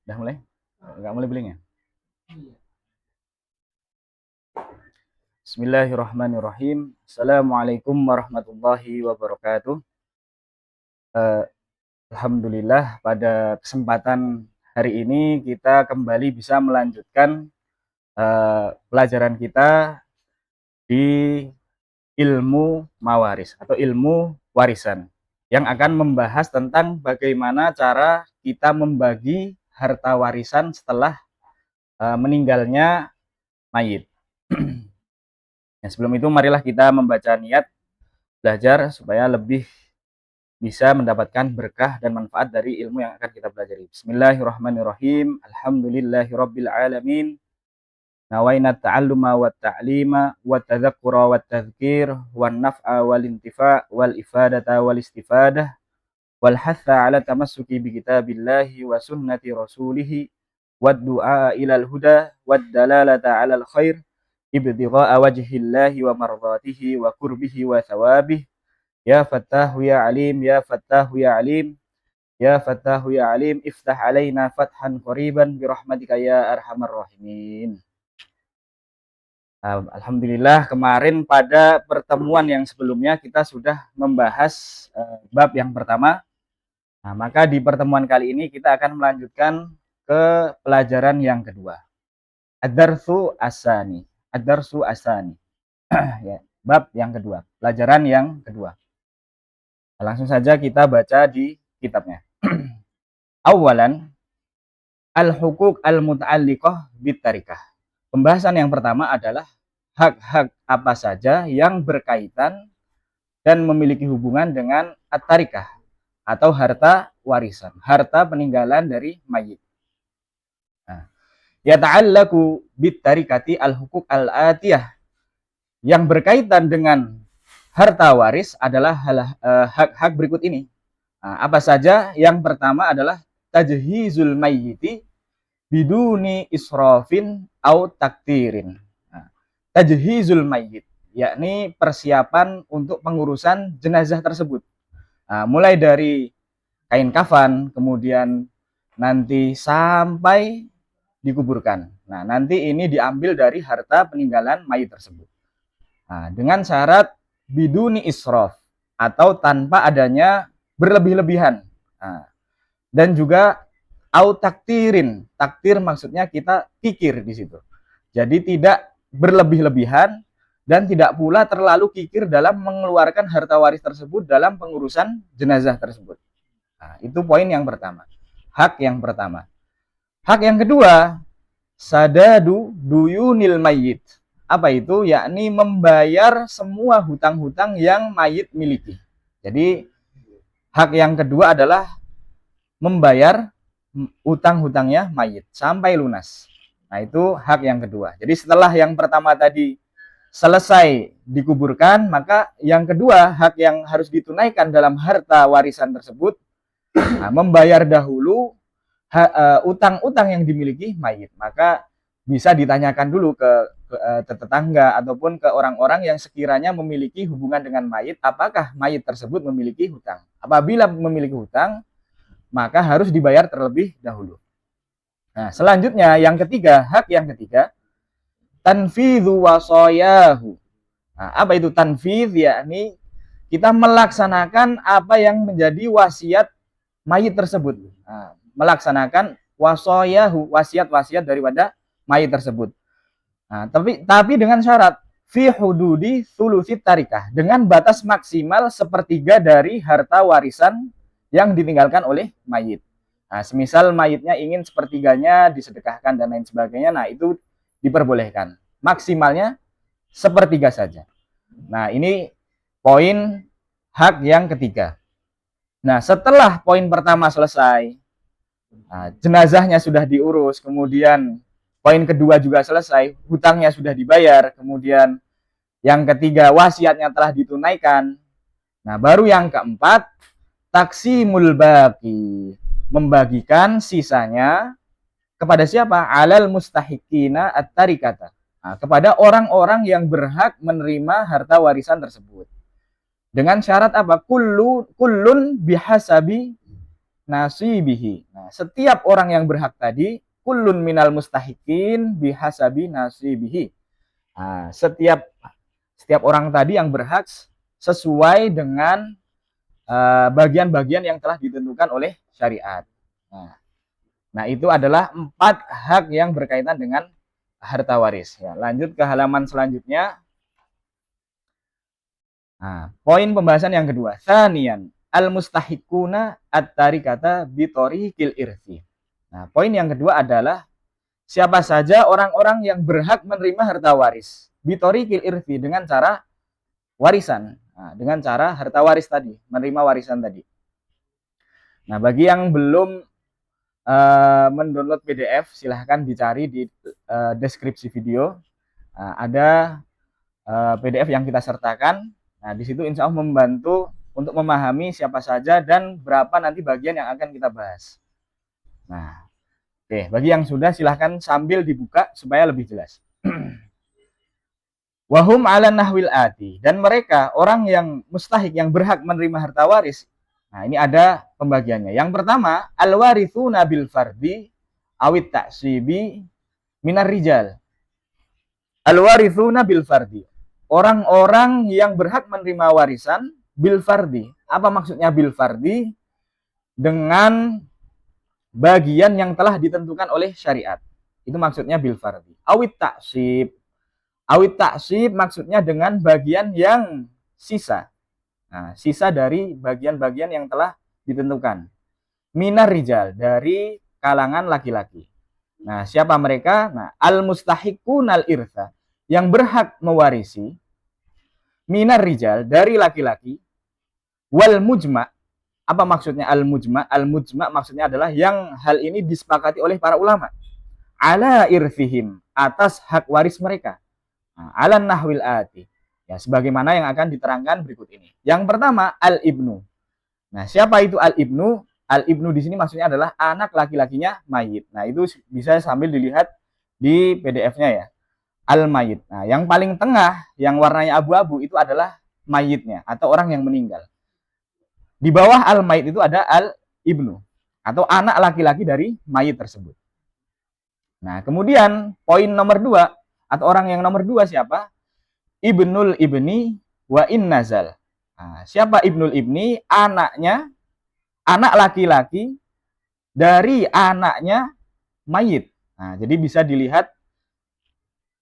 Udah mulai? Enggak mulai belinya? Bismillahirrahmanirrahim. Assalamualaikum warahmatullahi wabarakatuh. Eh, Alhamdulillah pada kesempatan hari ini kita kembali bisa melanjutkan pelajaran kita di ilmu mawaris atau ilmu warisan yang akan membahas tentang bagaimana cara kita membagi harta warisan setelah meninggalnya mayit. Ya, sebelum itu marilah kita membaca niat belajar supaya lebih bisa mendapatkan berkah dan manfaat dari ilmu yang akan kita pelajari. Bismillahirrahmanirrahim. Alhamdulillahirabbil alamin. Nawaina ta'alluma wat ta'lima wat tadzakkura wat tadhkir wan naf'a wal intifa' wal ifadata wal istifadah wal hatha 'ala tamassuki bi kitabillahi wa sunnati rasulih wad du'a ilal huda wad dalalata 'alal khair ibtigha'a wajhillahi wa mardatihi wa qurbihi wa thawabihi. Ya Fattahu ya Alim, ya Fattahu ya Alim, ya Fattahu ya Alim, iftah alaina fathan qariban birahmatika ya arhamar rahimin. Alhamdulillah kemarin pada pertemuan yang sebelumnya kita sudah membahas bab yang pertama. Nah, maka di pertemuan kali ini kita akan melanjutkan ke pelajaran yang kedua. Ad-darsu asani. Ad-darsu asani. Ya, bab yang kedua, pelajaran yang kedua. Langsung saja kita baca di kitabnya. Awalan, al-hukuk al-muta'alliqah bitarikah. Pembahasan yang pertama adalah hak-hak apa saja yang berkaitan dan memiliki hubungan dengan at-tarikah atau harta warisan, harta peninggalan dari mayit. Nah, yata'allaku bitarikati al-hukuk al-atiyah. Yang berkaitan dengan harta waris adalah hak-hak berikut ini. Nah, apa saja? Yang pertama adalah tajhizul mayyiti biduni israfin au taktirin. Nah, tajhizul mayyit, yakni persiapan untuk pengurusan jenazah tersebut. Nah, mulai dari kain kafan, kemudian nanti sampai dikuburkan. Nah, nanti ini diambil dari harta peninggalan mayit tersebut. Nah, dengan syarat biduni israf atau tanpa adanya berlebih-lebihan. Nah, dan juga au taktirin. Taktir maksudnya kita kikir di situ. Jadi tidak berlebih-lebihan dan tidak pula terlalu kikir dalam mengeluarkan harta waris tersebut dalam pengurusan jenazah tersebut. Nah, itu poin yang pertama. Hak yang pertama. Hak yang kedua, sadadu duyunil mayyit. Apa itu? Yakni membayar semua hutang-hutang yang mayit miliki. Jadi hak yang kedua adalah membayar hutang-hutangnya mayit sampai lunas. Nah, itu hak yang kedua. Jadi setelah yang pertama tadi selesai dikuburkan, maka yang kedua hak yang harus ditunaikan dalam harta warisan tersebut, nah, membayar dahulu utang-utang yang dimiliki mayit. Maka bisa ditanyakan dulu ke tetangga ataupun ke orang-orang yang sekiranya memiliki hubungan dengan mayit, apakah mayit tersebut memiliki hutang. Apabila memiliki hutang, maka harus dibayar terlebih dahulu. Nah, selanjutnya yang ketiga, hak yang ketiga, tanfidhu wasoyahu. Nah, apa itu tanfidh? Yakni kita melaksanakan apa yang menjadi wasiat mayit tersebut. Nah, melaksanakan wasoyahu, wasiat-wasiat daripada mayit tersebut. Nah, tapi dengan syarat fi hududi thuluthi tarikah, dengan batas maksimal sepertiga dari harta warisan yang ditinggalkan oleh mayit. Nah, semisal mayitnya ingin sepertiganya disedekahkan dan lain sebagainya, nah itu diperbolehkan. Maksimalnya sepertiga saja. Nah, ini poin hak yang ketiga. Nah, setelah poin pertama selesai, nah, jenazahnya sudah diurus, kemudian poin kedua juga selesai, hutangnya sudah dibayar, kemudian yang ketiga wasiatnya telah ditunaikan. Nah, baru yang keempat, taksimul baqi, membagikan sisanya kepada siapa? Alal mustahiqina at-tarikata. Nah, kepada orang-orang yang berhak menerima harta warisan tersebut. Dengan syarat apa? Kullun bihasabi nasibihi. Nah, setiap orang yang berhak tadi kullun minal mustahikin bihasabi nasibihi. Nah, setiap orang tadi yang berhak sesuai dengan bagian-bagian yang telah ditentukan oleh syariat. Nah, itu adalah 4 hak yang berkaitan dengan harta waris. Ya, lanjut ke halaman selanjutnya. Nah, poin pembahasan yang kedua. Tsaniyan, al-mustahiquna at-tarikata bi tariqil irthi. Nah, poin yang kedua adalah siapa saja orang-orang yang berhak menerima harta waris bi tariqil irthi dengan cara warisan. Nah, dengan cara harta waris tadi, menerima warisan tadi. Nah, bagi yang belum mendownload PDF, silahkan dicari di deskripsi video. Ada PDF yang kita sertakan. Nah, di situ insya Allah membantu untuk memahami siapa saja dan berapa nanti bagian yang akan kita bahas. Nah, oke, bagi yang sudah silahkan sambil dibuka supaya lebih jelas. Wahum ala nahwil ati, dan mereka orang yang mustahik yang berhak menerima harta waris. Nah, ini ada pembagiannya. Yang pertama, al-warithuna bil fardi awit ta'sibi minar rijal. Al-warithuna bil fardi. Orang-orang yang berhak menerima warisan bil fardi. Apa maksudnya bil fardi? Dengan bagian yang telah ditentukan oleh syariat. Itu maksudnya bil fardi. Awit ta'sib. Awit ta'sib maksudnya dengan bagian yang sisa. Nah, sisa dari bagian-bagian yang telah ditentukan. Minar rijal, dari kalangan laki-laki. Nah, siapa mereka? Nah, al-mustahiqun al-irtha, yang berhak mewarisi. Minar rijal, dari laki-laki. Wal mujma'. Apa maksudnya al-mujma'? Al-mujma' maksudnya adalah yang hal ini disepakati oleh para ulama. Ala irthihim, atas hak waris mereka. Nah, ala nahwil ati. Ya, sebagaimana yang akan diterangkan berikut ini. Yang pertama, al-ibnu. Nah, siapa itu al-ibnu? Al-ibnu di sini maksudnya adalah anak laki-lakinya mayit. Nah, itu bisa sambil dilihat di PDF-nya ya. Al-mayit. Nah, yang paling tengah, yang warnanya abu-abu itu adalah mayitnya atau orang yang meninggal. Di bawah al-mayit itu ada al-ibnu atau anak laki-laki dari mayit tersebut. Nah, kemudian poin nomor 2 atau orang yang nomor 2 siapa? Ibnul ibni wa in nazal. Nah, siapa ibnul ibni? Anaknya, anak laki-laki dari anaknya mayit. Nah, jadi bisa dilihat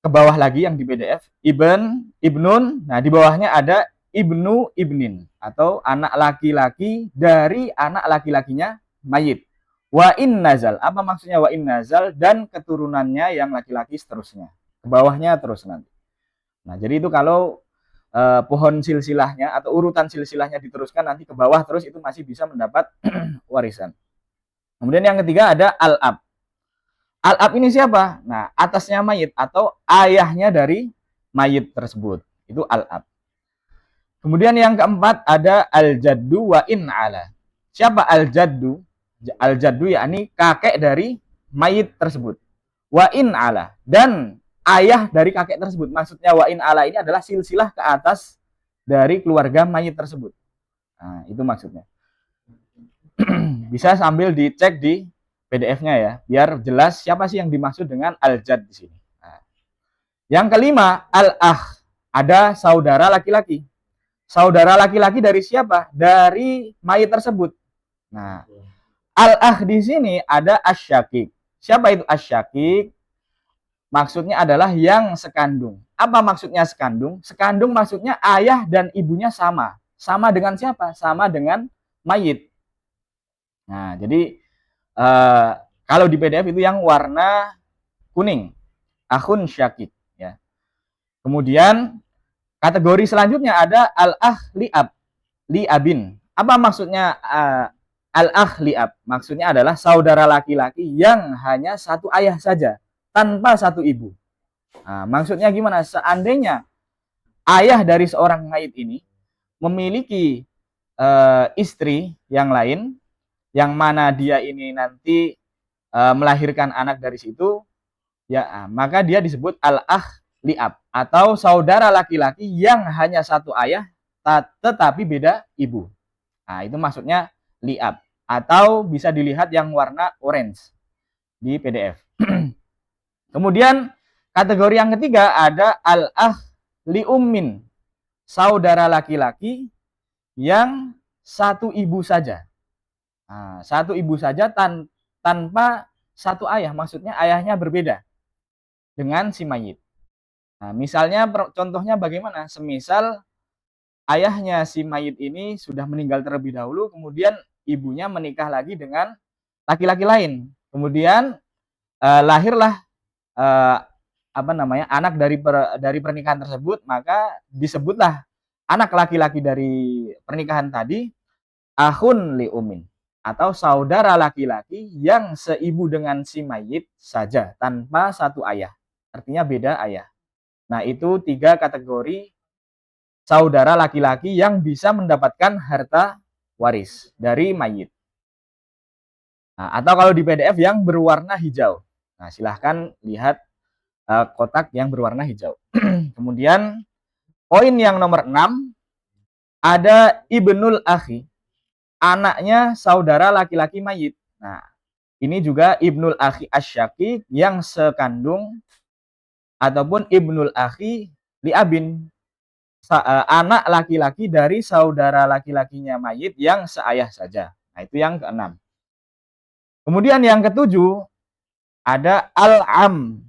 ke bawah lagi yang di PDF. Ibnun. Nah, di bawahnya ada ibnu ibnin atau anak laki-laki dari anak laki-lakinya mayit. Wa in nazal. Apa maksudnya wa in nazal? Dan keturunannya yang laki-laki seterusnya. Ke bawahnya terus nanti. Nah, jadi itu kalau pohon silsilahnya atau urutan silsilahnya diteruskan nanti ke bawah terus itu masih bisa mendapat warisan. Kemudian yang ketiga ada al-ab. Al-ab ini siapa? Nah, atasnya mayit atau ayahnya dari mayit tersebut. Itu al-ab. Kemudian yang keempat ada al-jaddu wa in ala. Siapa al-jaddu? Al-jaddu yakni kakek dari mayit tersebut. Wa in ala. Dan ayah dari kakek tersebut. Maksudnya wa in ala ini adalah silsilah ke atas dari keluarga mayit tersebut. Nah, itu maksudnya. Bisa sambil dicek di PDF-nya ya, biar jelas siapa sih yang dimaksud dengan al-jad di sini. Nah, yang kelima, al-akh. Ada saudara laki-laki. Saudara laki-laki dari siapa? Dari mayit tersebut. Nah, al-akh di sini ada asyakik. Siapa itu asyakik? Maksudnya adalah yang sekandung. Apa maksudnya sekandung? Sekandung maksudnya ayah dan ibunya sama. Sama dengan siapa? Sama dengan mayit. Nah, jadi kalau di PDF itu yang warna kuning. Akhun syakik. Ya. Kemudian kategori selanjutnya ada al-akh li'ab. Li'abin. Apa maksudnya al-akh li'ab? Maksudnya adalah saudara laki-laki yang hanya satu ayah saja. Tanpa satu ibu. Nah, maksudnya gimana? Seandainya ayah dari seorang mayit ini memiliki istri yang lain, yang mana dia ini nanti melahirkan anak dari situ, ya maka dia disebut al-akh li'ab atau saudara laki-laki yang hanya satu ayah tetapi beda ibu. Nah, itu maksudnya li'ab. atau bisa dilihat yang warna orange di PDF. Kemudian kategori yang ketiga ada al-akh li ummin, saudara laki-laki yang satu ibu saja. Nah, satu ibu saja tanpa satu ayah, maksudnya ayahnya berbeda dengan si mayit. Nah, misalnya contohnya bagaimana? Semisal ayahnya si mayit ini sudah meninggal terlebih dahulu, kemudian ibunya menikah lagi dengan laki-laki lain. Kemudian lahirlah anak dari pernikahan tersebut, maka disebutlah anak laki-laki dari pernikahan tadi akhun li umin, atau saudara laki-laki yang seibu dengan si mayit saja tanpa satu ayah, artinya beda ayah. Nah, itu 3 kategori saudara laki-laki yang bisa mendapatkan harta waris dari mayit. Nah, atau kalau di PDF yang berwarna hijau. Nah, silahkan lihat kotak yang berwarna hijau. Kemudian poin yang nomor 6 ada ibnul akhi, anaknya saudara laki-laki mayit. Nah, ini juga ibnul akhi asyakik yang sekandung ataupun ibnul akhi li abin, anak laki-laki dari saudara laki-lakinya mayit yang seayah saja. Nah, itu yang keenam. Kemudian yang ketujuh ada al-am,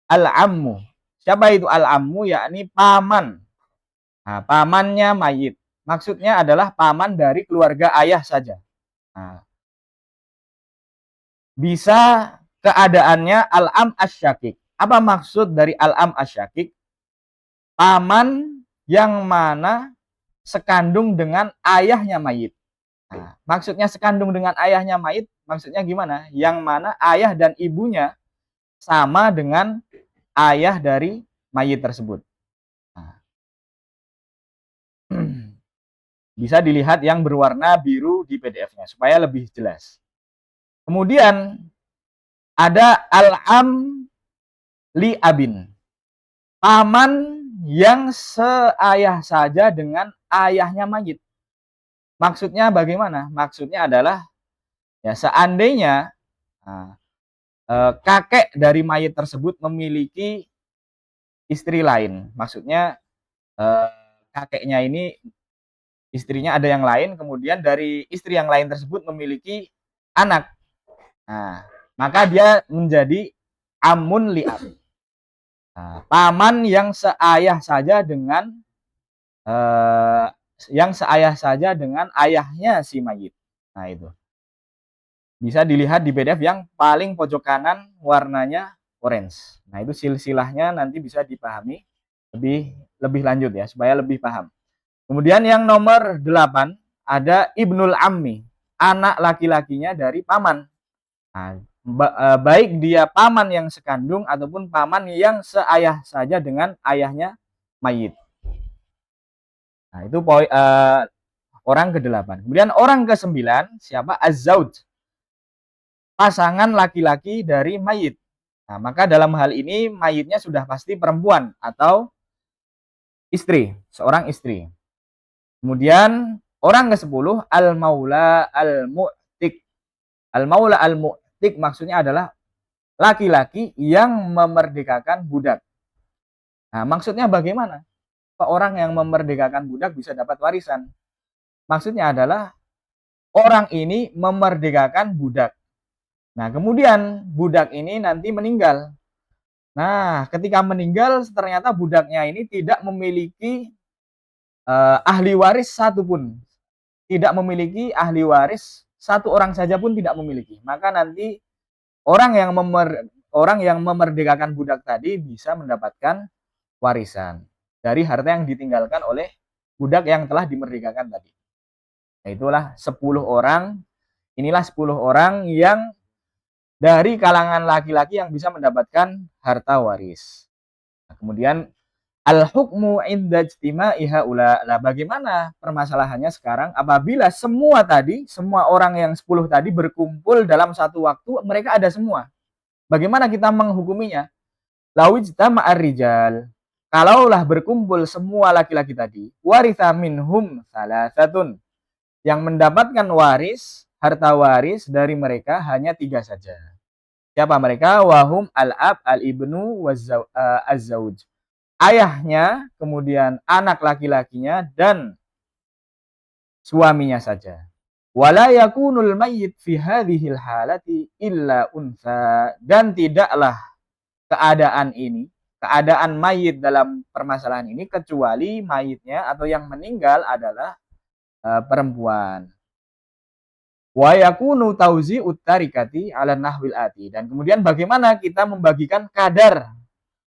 al-ammu. Siapa itu al-ammu? Yakni paman. Nah, pamannya mayit. Maksudnya adalah paman dari keluarga ayah saja. Nah, bisa keadaannya al-am asyakik. Apa maksud dari al-am asyakik? Paman yang mana sekandung dengan ayahnya mayit. Nah, maksudnya sekandung dengan ayahnya mayit, maksudnya gimana? Yang mana ayah dan ibunya sama dengan ayah dari mayit tersebut. Nah, bisa dilihat yang berwarna biru di PDF-nya supaya lebih jelas. Kemudian ada al-am li abin, paman yang seayah saja dengan ayahnya mayit. Maksudnya bagaimana? Maksudnya adalah ya seandainya kakek dari mayit tersebut memiliki istri lain, maksudnya kakeknya ini istrinya ada yang lain, kemudian dari istri yang lain tersebut memiliki anak. Nah, maka dia menjadi amun li'ab. Nah, paman yang seayah saja dengan ayahnya si mayit. Nah, itu bisa dilihat di PDF yang paling pojok kanan warnanya orange. Nah, itu silsilahnya nanti bisa dipahami lebih lanjut ya supaya lebih paham. Kemudian yang nomor 8 ada ibnul ammi, anak laki-lakinya dari paman. Nah, baik dia paman yang sekandung ataupun paman yang seayah saja dengan ayahnya mayit. Nah, itu orang ke-8. Kemudian orang ke-9 siapa? Az-zauj, pasangan laki-laki dari mayit. Nah, maka dalam hal ini mayitnya sudah pasti perempuan atau istri, seorang istri. Kemudian orang ke-10 al-maula al-mu'tik. Al-maula al-mu'tik maksudnya adalah laki-laki yang memerdekakan budak. Nah, maksudnya bagaimana? Orang yang memerdekakan budak bisa dapat warisan. Maksudnya adalah orang ini memerdekakan budak. Nah, kemudian budak ini nanti meninggal. Nah, ketika meninggal ternyata budaknya ini tidak memiliki ahli waris satupun. Tidak memiliki ahli waris, satu orang saja pun tidak memiliki. Maka nanti orang yang memerdekakan budak tadi bisa mendapatkan warisan dari harta yang ditinggalkan oleh budak yang telah dimerdekakan tadi. Nah, itulah 10 orang. Inilah 10 orang yang dari kalangan laki-laki yang bisa mendapatkan harta waris. Nah, kemudian al-hukmu inda ijtima'i haula. Nah, bagaimana permasalahannya sekarang apabila semua orang yang 10 tadi berkumpul dalam satu waktu, mereka ada semua. Bagaimana kita menghukuminya? Lawijtama'ar rijal. Kalaulah berkumpul semua laki-laki tadi, waritha minhum salasatun. Yang mendapatkan waris harta waris dari mereka hanya 3 saja. Siapa mereka? Wahum al-ab, al-ibnu, az-zauj. Ayahnya, kemudian anak laki-lakinya, dan suaminya saja. Wala yakunul mayyit fi hadhil halati illa unsa, dan tidaklah keadaan mayit dalam permasalahan ini kecuali mayitnya atau yang meninggal adalah perempuan. Wa yakunu tauzi'ut tarikati 'ala nahwil ati, dan kemudian bagaimana kita membagikan kadar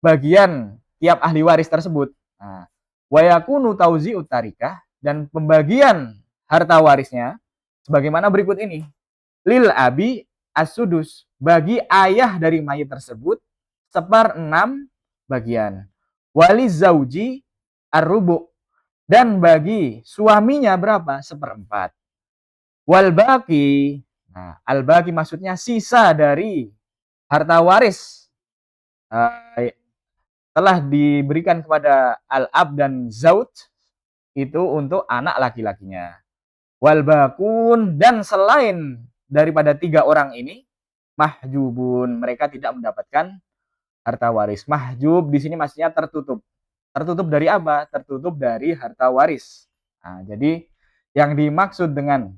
bagian tiap ahli waris tersebut. Nah, wa yakunu tauzi'ut tarikah, dan pembagian harta warisnya sebagaimana berikut ini. Lil abi as-sudus, bagi ayah dari mayit tersebut 1/6 bagian. Waliz zauji ar-rubu, dan bagi suaminya berapa? 1/4. Wal baqi, nah al baqi maksudnya sisa dari harta waris telah diberikan kepada al-ab dan zauj itu untuk anak laki-lakinya. Wal bakun, dan selain daripada 3 orang ini mahjubun, mereka tidak mendapatkan harta waris. Mahjub di sini maksudnya tertutup. Tertutup dari apa? Tertutup dari harta waris. Nah, jadi yang dimaksud dengan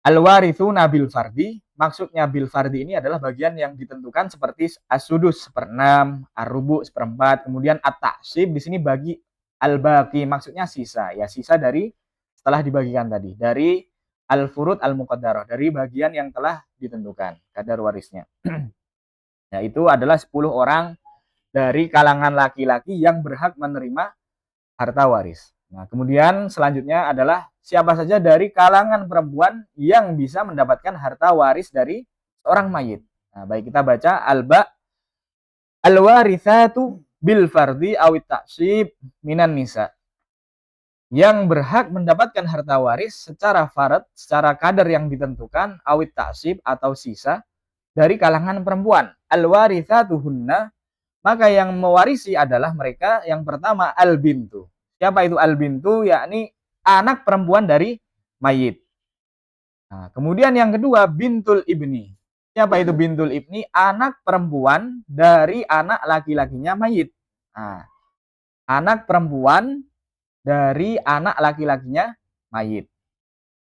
al-warithuna bil fardi, maksudnya bil fardi ini adalah bagian yang ditentukan seperti as-sudus 1/6, ar-rubu 1/4, kemudian at-ta'sib di sini bagi al-baqi, maksudnya sisa. Ya, sisa dari setelah dibagikan tadi, dari al-furud al-muqaddarah, dari bagian yang telah ditentukan kadar warisnya. Yaitu adalah 10 orang dari kalangan laki-laki yang berhak menerima harta waris. Nah, kemudian selanjutnya adalah siapa saja dari kalangan perempuan yang bisa mendapatkan harta waris dari seorang mayit. Nah, baik kita baca al-warithatu bil fardi awit ta'sib minan nisa. Yang berhak mendapatkan harta waris secara farad, secara kadar yang ditentukan, awit ta'sib atau sisa dari kalangan perempuan. Al-warithatu hunna, maka yang mewarisi adalah mereka yang pertama al-bintu. Siapa itu al-bintu? Yakni anak perempuan dari mayit. Nah, kemudian yang kedua bintul ibni. Siapa itu bintul ibni? Anak perempuan dari anak laki-lakinya mayit. Nah, anak perempuan dari anak laki-lakinya mayit.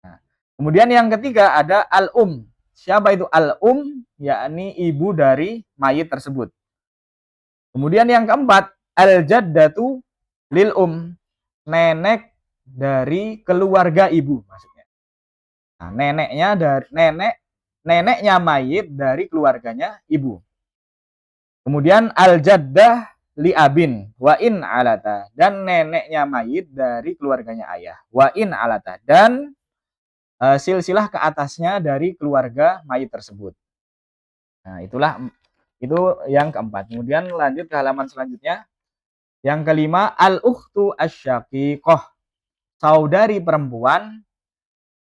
Nah, kemudian yang ketiga ada al-um. Siapa itu al-um? Yakni ibu dari mayit tersebut. Kemudian yang keempat al-jaddatu lil nenek dari keluarga ibu maksudnya. Nah, neneknya mayit dari keluarganya ibu. Kemudian al-jaddah li abin wa in alata, dan neneknya mayit dari keluarganya ayah. Wa in alata, dan silsilah ke atasnya dari keluarga mayit tersebut. Nah, itu yang keempat. Kemudian lanjut ke halaman selanjutnya. Yang kelima, al-ukhtu asyaqiqah, saudari perempuan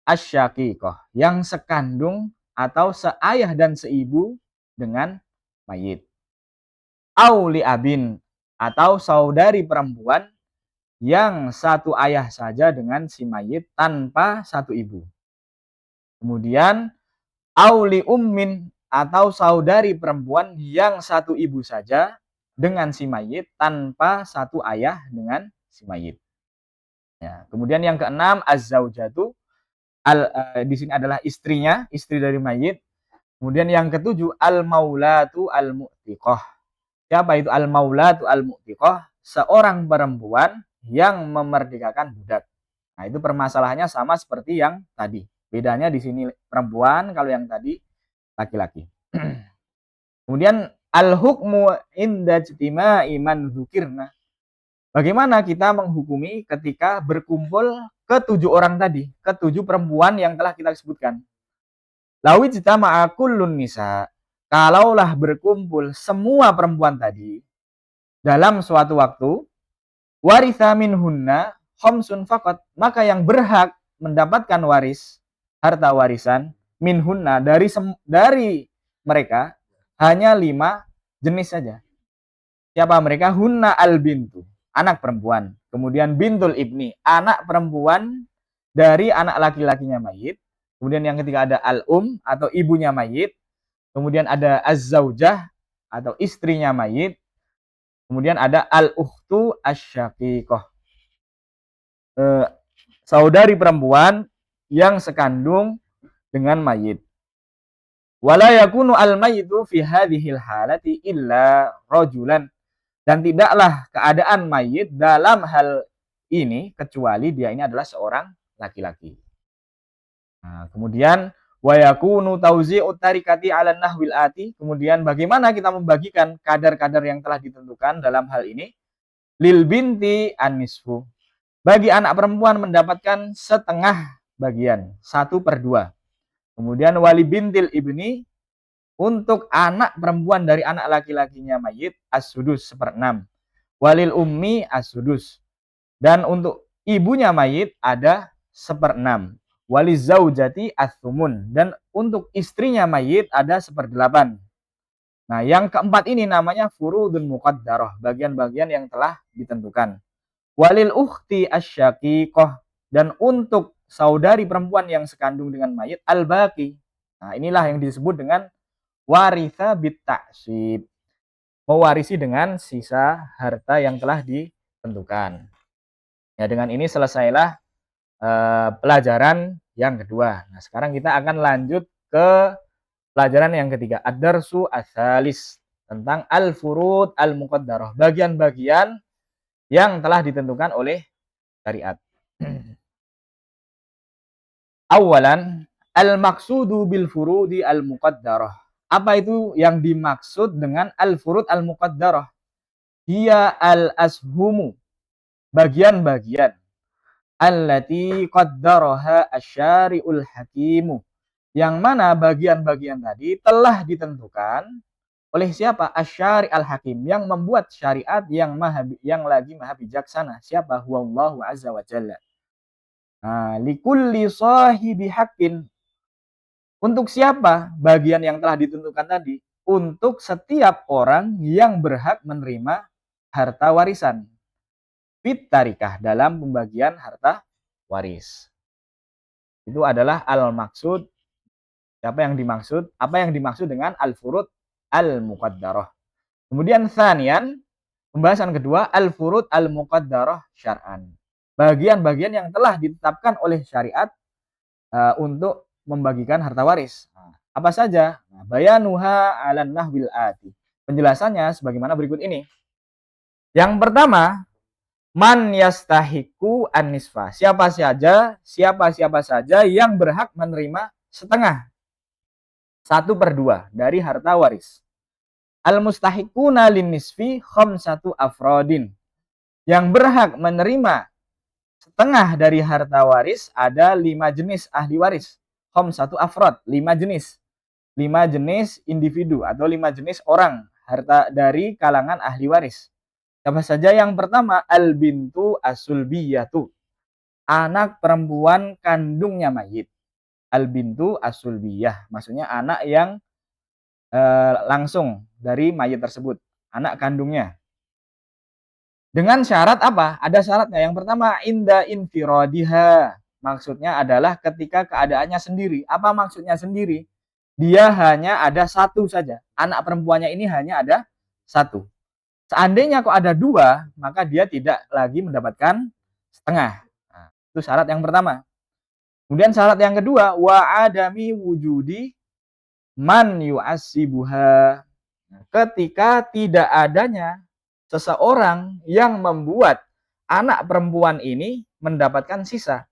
asyaqiqah, yang sekandung atau seayah dan seibu dengan mayit. Auli abin, atau saudari perempuan yang satu ayah saja dengan si mayit tanpa satu ibu. Kemudian auli ummin, atau saudari perempuan yang satu ibu saja dengan si mayit tanpa satu ayah dengan si mayit. Ya, kemudian yang keenam az-zaujatu, di sini adalah istrinya, istri dari mayit. Kemudian yang ketujuh al-maulatu al-mu'tiqah. Siapa itu al-maulatu al-mu'tiqah? Seorang perempuan yang memerdekakan budak. Nah, itu permasalahannya sama seperti yang tadi. Bedanya di sini perempuan, kalau yang tadi laki-laki. Kemudian al-hukmu inda ijtima'i man dzukirna. Bagaimana kita menghukumi ketika berkumpul ke-7 orang tadi, ke-7 perempuan yang telah kita sebutkan. Lawid ijtama'a kullun nisa, kalaulah berkumpul semua perempuan tadi dalam suatu waktu, waritha minhunna khamsun faqat, maka yang berhak mendapatkan waris, harta warisan, minhunna dari mereka hanya 5 jenis saja. Siapa mereka? Hunna al-bintu, anak perempuan. Kemudian bintul ibni, anak perempuan dari anak laki-lakinya mayit. Kemudian yang ketiga ada al-um atau ibunya mayit. Kemudian ada az-zaujah atau istrinya mayit. Kemudian ada al-ukhtu asyaqiqah. Saudari perempuan yang sekandung dengan mayit. Wala yakunu al-mayitu fi hadhil halati illa rajulan. Dan tidaklah keadaan mayit dalam hal ini kecuali dia ini adalah seorang laki-laki. Nah, kemudian wa yakunu tauzi'ut tarikati 'ala nahwil ati. Kemudian bagaimana kita membagikan kadar-kadar yang telah ditentukan dalam hal ini? Lil binti an-nisfu. Bagi anak perempuan mendapatkan setengah bagian, 1/2. Kemudian wali bintil ibni, untuk anak perempuan dari anak laki-lakinya mayit, as-sudus 1/6. Walil ummi as-sudus. Dan untuk ibunya mayit ada 1/6. Waliz zaujati as-sumun. Dan untuk istrinya mayit ada 1/8. Nah, yang keempat ini namanya furudun muqaddarah, bagian-bagian yang telah ditentukan. Walil ukhti asyaqiqah. Dan untuk saudari perempuan yang sekandung dengan mayit al-baqi. Nah, inilah yang disebut dengan waritha bit ta'sib. Mewarisi dengan sisa harta yang telah ditentukan. Ya, dengan ini selesailah pelajaran yang kedua. Nah, sekarang kita akan lanjut ke pelajaran yang ketiga, ad-darsu ats-tsalis, tentang al-furud al-muqaddarah, bagian-bagian yang telah ditentukan oleh syariat. Awalan, al-maqsudu bil furudi al-muqaddarah. Apa itu yang dimaksud dengan al-furud al-muqaddarah? Hiya al-ashumu, bagian-bagian. Allati qaddaraha asy-syari'ul hakimu. Yang mana bagian-bagian tadi telah ditentukan oleh siapa? Asy-syari' al-hakim, yang membuat syariat yang lagi maha bijaksana. Siapa? Huwallahu azza wa jalla. Nah, likulli sahibi haqqin. Untuk siapa bagian yang telah ditentukan tadi? Untuk setiap orang yang berhak menerima harta warisan. Fit tarikah, dalam pembagian harta waris. Itu adalah al-maksud. Apa yang dimaksud dengan al-furud al-muqaddarah. Kemudian tsanian, pembahasan kedua, al-furud al-muqaddarah syar'an. Bagian-bagian yang telah ditetapkan oleh syariat untuk membagikan harta waris. Nah, apa saja? Nah, bayanuha 'alan nahwil ati. Penjelasannya sebagaimana berikut ini. Yang pertama, man yastahiqu an-nisfa. Siapa saja yang berhak menerima setengah, 1/2 dari harta waris. Al-mustahiquna lin-nisfi khamsatu afrodin. Yang berhak menerima setengah dari harta waris ada 5 jenis ahli waris. Khamsatu afrod, 5 jenis. 5 jenis individu atau 5 jenis orang harta dari kalangan ahli waris. Siapa saja? Yang pertama, al-bintu as-sulbiyatu. Anak perempuan kandungnya mayit. Al-bintu as-sulbiyah, maksudnya anak yang langsung dari mayit tersebut, anak kandungnya. Dengan syarat apa? Ada syaratnya. Yang pertama, inda infiradiha. Maksudnya adalah ketika keadaannya sendiri. Apa maksudnya sendiri? Dia hanya ada satu saja. Anak perempuannya ini hanya ada satu. Seandainya kok ada 2, maka dia tidak lagi mendapatkan setengah. Nah, itu syarat yang pertama. Kemudian syarat yang kedua, wa adami wujudi man yu'assibuha. Ketika tidak adanya seseorang yang membuat anak perempuan ini mendapatkan sisa.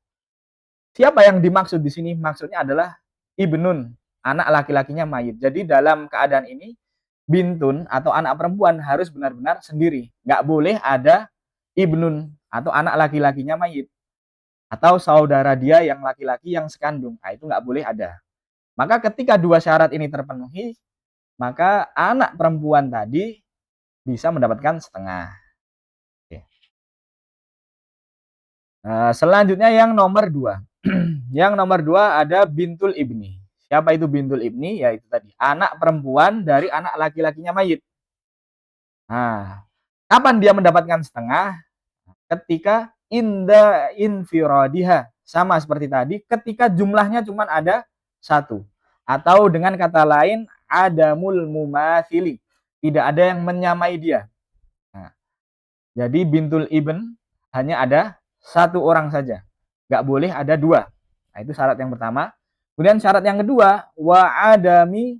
Siapa yang dimaksud di sini? Maksudnya adalah ibnun, anak laki-lakinya mayit. Jadi dalam keadaan ini, bintun atau anak perempuan harus benar-benar sendiri. Nggak boleh ada ibnun atau anak laki-lakinya mayit. Atau saudara dia yang laki-laki yang sekandung. Nah, itu nggak boleh ada. Maka ketika 2 syarat ini terpenuhi, maka anak perempuan tadi bisa mendapatkan setengah. Oke. Selanjutnya yang nomor 2. Yang nomor 2 ada bintul ibni. Siapa itu bintul ibni? Yaitu tadi anak perempuan dari anak laki-lakinya mayit. Nah, kapan dia mendapatkan setengah? Ketika inda infiradiha, sama seperti tadi ketika jumlahnya cuma ada satu. Atau dengan kata lain, adamul mumathili. Tidak ada yang menyamai dia. Nah, jadi bintul ibn hanya ada satu orang saja. Nggak boleh ada dua. Nah, itu syarat yang pertama. Kemudian syarat yang kedua, wa adami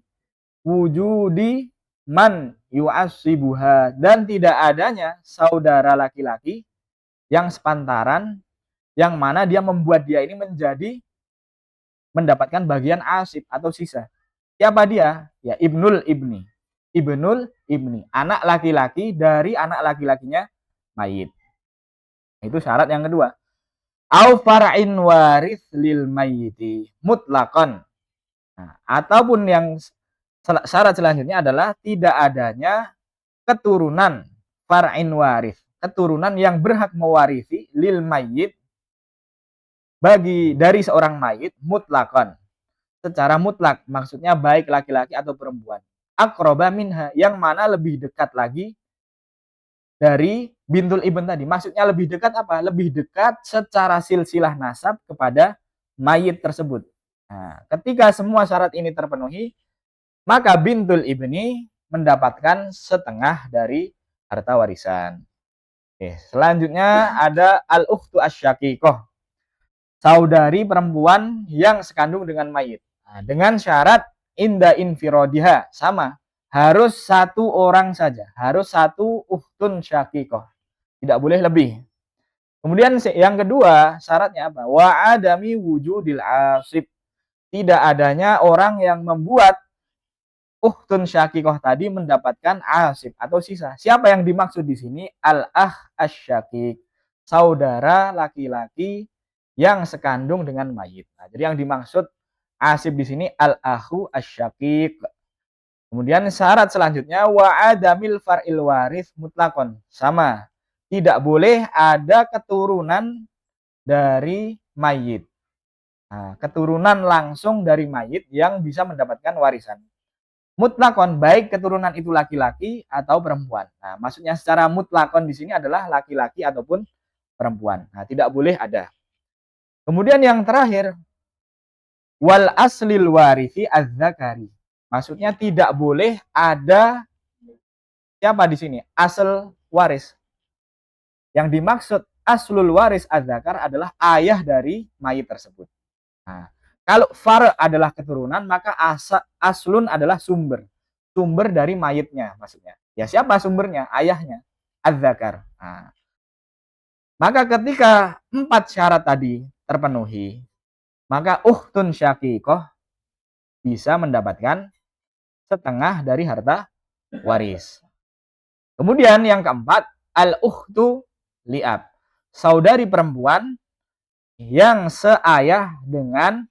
wujudi man yu'assibuha, dan tidak adanya saudara laki-laki yang sepantaran yang mana dia membuat dia ini menjadi mendapatkan bagian asib atau sisa. Siapa dia? Ya ibnul ibni. Ibnul ibni, anak laki-laki dari anak laki-lakinya mayit. Itu syarat yang kedua. Au fara'in waris lil mayyiti mutlaqan. Nah, ataupun yang syarat selanjutnya adalah tidak adanya keturunan far'in waris, keturunan yang berhak mewarisi lil mayyit bagi dari seorang mayit mutlaqan, secara mutlak, maksudnya baik laki-laki atau perempuan. Aqraba minha, yang mana lebih dekat lagi dari bintul ibn tadi. Maksudnya lebih dekat apa? Lebih dekat secara silsilah nasab kepada mayit tersebut. Nah, ketika semua syarat ini terpenuhi, maka bintul ibni mendapatkan setengah dari harta warisan. Oke, selanjutnya ada al-ukhtu asyaqiqah, saudari perempuan yang sekandung dengan mayit. Nah, dengan syarat inda infirodiha, sama, harus satu orang saja, harus satu ukhtun syaqiqah, tidak boleh lebih. Kemudian yang kedua syaratnya apa? Wa adami wujudil asib, tidak adanya orang yang membuat ukhtun syaqiqah tadi mendapatkan asib atau sisa. Siapa yang dimaksud di sini? Al-akh asyaqiq, saudara laki-laki yang sekandung dengan mayit. Nah, jadi yang dimaksud asib di sini al-akhu asyaqiq. Kemudian syarat selanjutnya wa adamil far'il waris mutlaqon, sama, tidak boleh ada keturunan dari mayit. Nah, keturunan langsung dari mayit yang bisa mendapatkan warisan. Mutlakon, baik keturunan itu laki-laki atau perempuan. Nah, maksudnya secara mutlakon di sini adalah laki-laki ataupun perempuan. Nah, tidak boleh ada. Kemudian yang terakhir, wal aslil warithi az-zakari. Maksudnya tidak boleh ada siapa di sini? Asal waris. Yang dimaksud aslul waris az-zakar adalah ayah dari mayit tersebut. Nah, kalau far adalah keturunan, maka aslun adalah sumber. Sumber dari mayitnya maksudnya. Ya siapa sumbernya? Ayahnya. Az-zakar. Nah, maka ketika 4 syarat tadi terpenuhi, maka ukhtun syaqiqah bisa mendapatkan setengah dari harta waris. Kemudian yang keempat, al-ukhtu li'ab, saudari perempuan yang seayah dengan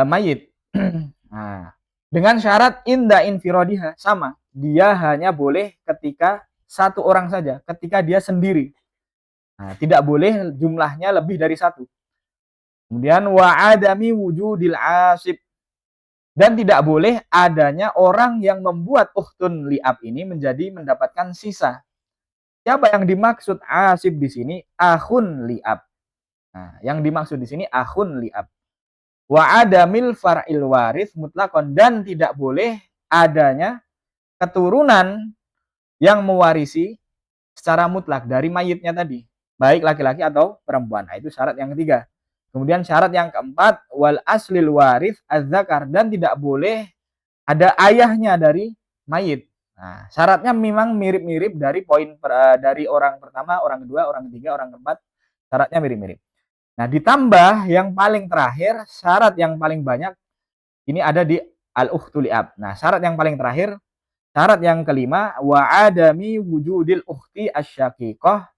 mayit. Nah, dengan syarat inda infirodiha, sama, dia hanya boleh ketika satu orang saja, ketika dia sendiri. Nah, tidak boleh jumlahnya lebih dari satu. Kemudian wa adami wujudil asib, dan tidak boleh adanya orang yang membuat ukhtun li'ab ini menjadi mendapatkan sisa. Siapa yang dimaksud asib di sini? Akhun li'ab. Nah, yang dimaksud di sini akhun li'ab. Wa adamil far'il waris mutlaqon, dan tidak boleh adanya keturunan yang mewarisi secara mutlak dari mayitnya tadi, baik laki-laki atau perempuan. Nah, itu syarat yang ketiga. Kemudian syarat yang keempat, wal aslil waris az-zakar, dan tidak boleh ada ayahnya dari mayit. Nah, syaratnya memang mirip-mirip dari poin dari orang pertama, orang kedua, orang ketiga, orang keempat, syaratnya mirip-mirip. Nah, ditambah yang paling terakhir, syarat yang paling banyak ini ada di al-ukhtu li'ab. Nah, syarat yang paling terakhir, syarat yang kelima, wa adami wujudil ukhti asyaqiqah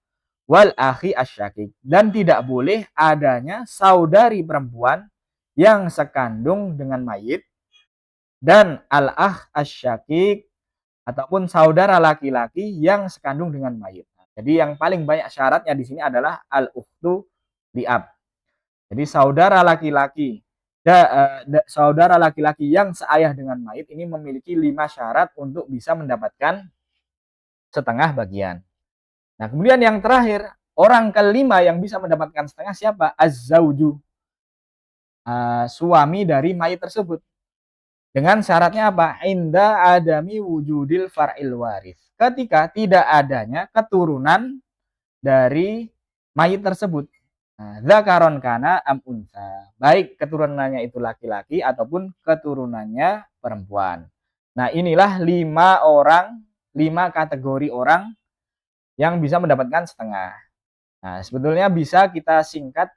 wal akhi asyaqiq, dan tidak boleh adanya saudari perempuan yang sekandung dengan mayit dan al-akh asyaqiq, ataupun saudara laki-laki yang sekandung dengan mayit. Jadi yang paling banyak syaratnya di sini adalah al-ukhtu li'ab. Jadi saudara laki-laki saudara laki-laki yang seayah dengan mayit ini memiliki 5 syarat untuk bisa mendapatkan setengah bagian. Nah, kemudian yang terakhir, orang kelima yang bisa mendapatkan setengah siapa? Az-zauju, suami dari mayit tersebut. Dengan syaratnya apa? Inda adami wujudil far'il waris. Ketika tidak adanya keturunan dari mayit tersebut. Nah, dzakaron kana am unsa. Baik keturunannya itu laki-laki ataupun keturunannya perempuan. Nah, inilah 5 kategori orang yang bisa mendapatkan setengah. Nah, sebetulnya bisa kita singkat,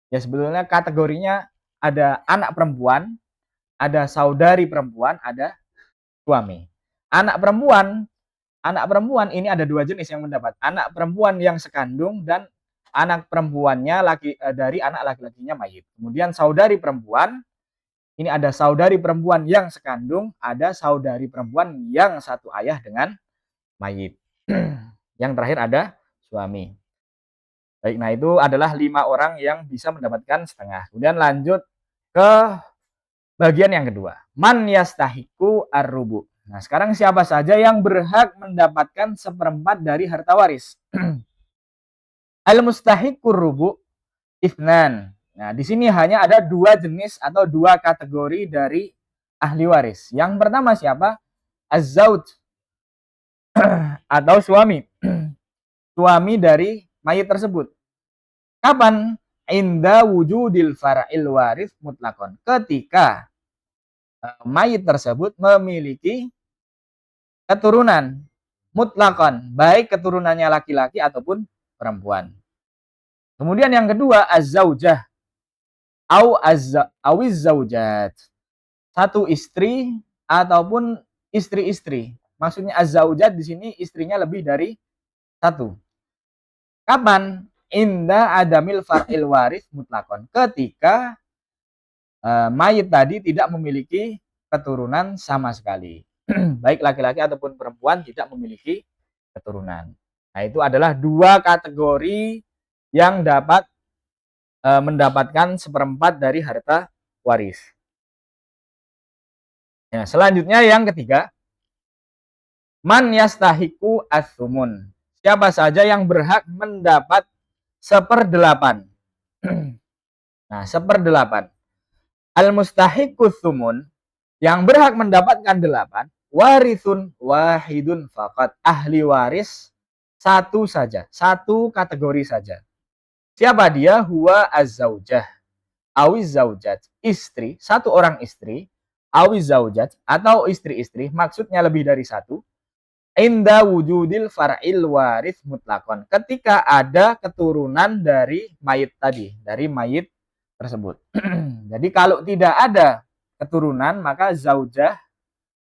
ya sebetulnya kategorinya ada anak perempuan, ada saudari perempuan, ada suami. Anak perempuan ini ada 2 jenis yang mendapat. Anak perempuan yang sekandung dan anak perempuannya dari anak laki-lakinya mayit. Kemudian saudari perempuan, ini ada saudari perempuan yang sekandung, ada saudari perempuan yang satu ayah dengan mayit. Yang terakhir ada suami. Baik, nah itu adalah 5 orang yang bisa mendapatkan setengah. Kemudian lanjut ke bagian yang kedua. Man yastahiku ar-rubu. Nah, sekarang siapa saja yang berhak mendapatkan seperempat dari harta waris? Al-mustahiqur rubu ifnan. Nah, di sini hanya ada 2 jenis atau 2 kategori dari ahli waris. Yang pertama siapa? Az-zauj atau suami. Suami dari mayit tersebut. Kapan? Inda wujudil fara'il waris mutlakon. Ketika mayit tersebut memiliki keturunan mutlakon, baik keturunannya laki-laki ataupun perempuan. Kemudian yang kedua az-zaujah awiz zaujat. Satu istri ataupun istri-istri. Maksudnya az-zaujat di sini istrinya lebih dari satu. Kapan? Inda adamil far'il waris mutlakon. Ketika mayit tadi tidak memiliki keturunan sama sekali. Baik laki-laki ataupun perempuan tidak memiliki keturunan. Nah, itu adalah 2 kategori yang dapat mendapatkan seperempat dari harta waris. Nah, selanjutnya yang ketiga, man yastahiku as-sumun. Siapa saja yang berhak mendapat 1/8. Nah, 1/8. Al-mustahiqus sumun, yang berhak mendapatkan 8, warisun wahidun faqat. Ahli waris satu saja, satu kategori saja. Siapa dia? Huwa az-zaujah awiz zaujat. Istri, satu orang istri, awiz zaujat atau istri-istri, maksudnya lebih dari satu. Inda wujudil far'il waris mutlakon. Ketika ada keturunan dari mayit tadi, dari mayit tersebut. Jadi kalau tidak ada keturunan, maka zaujah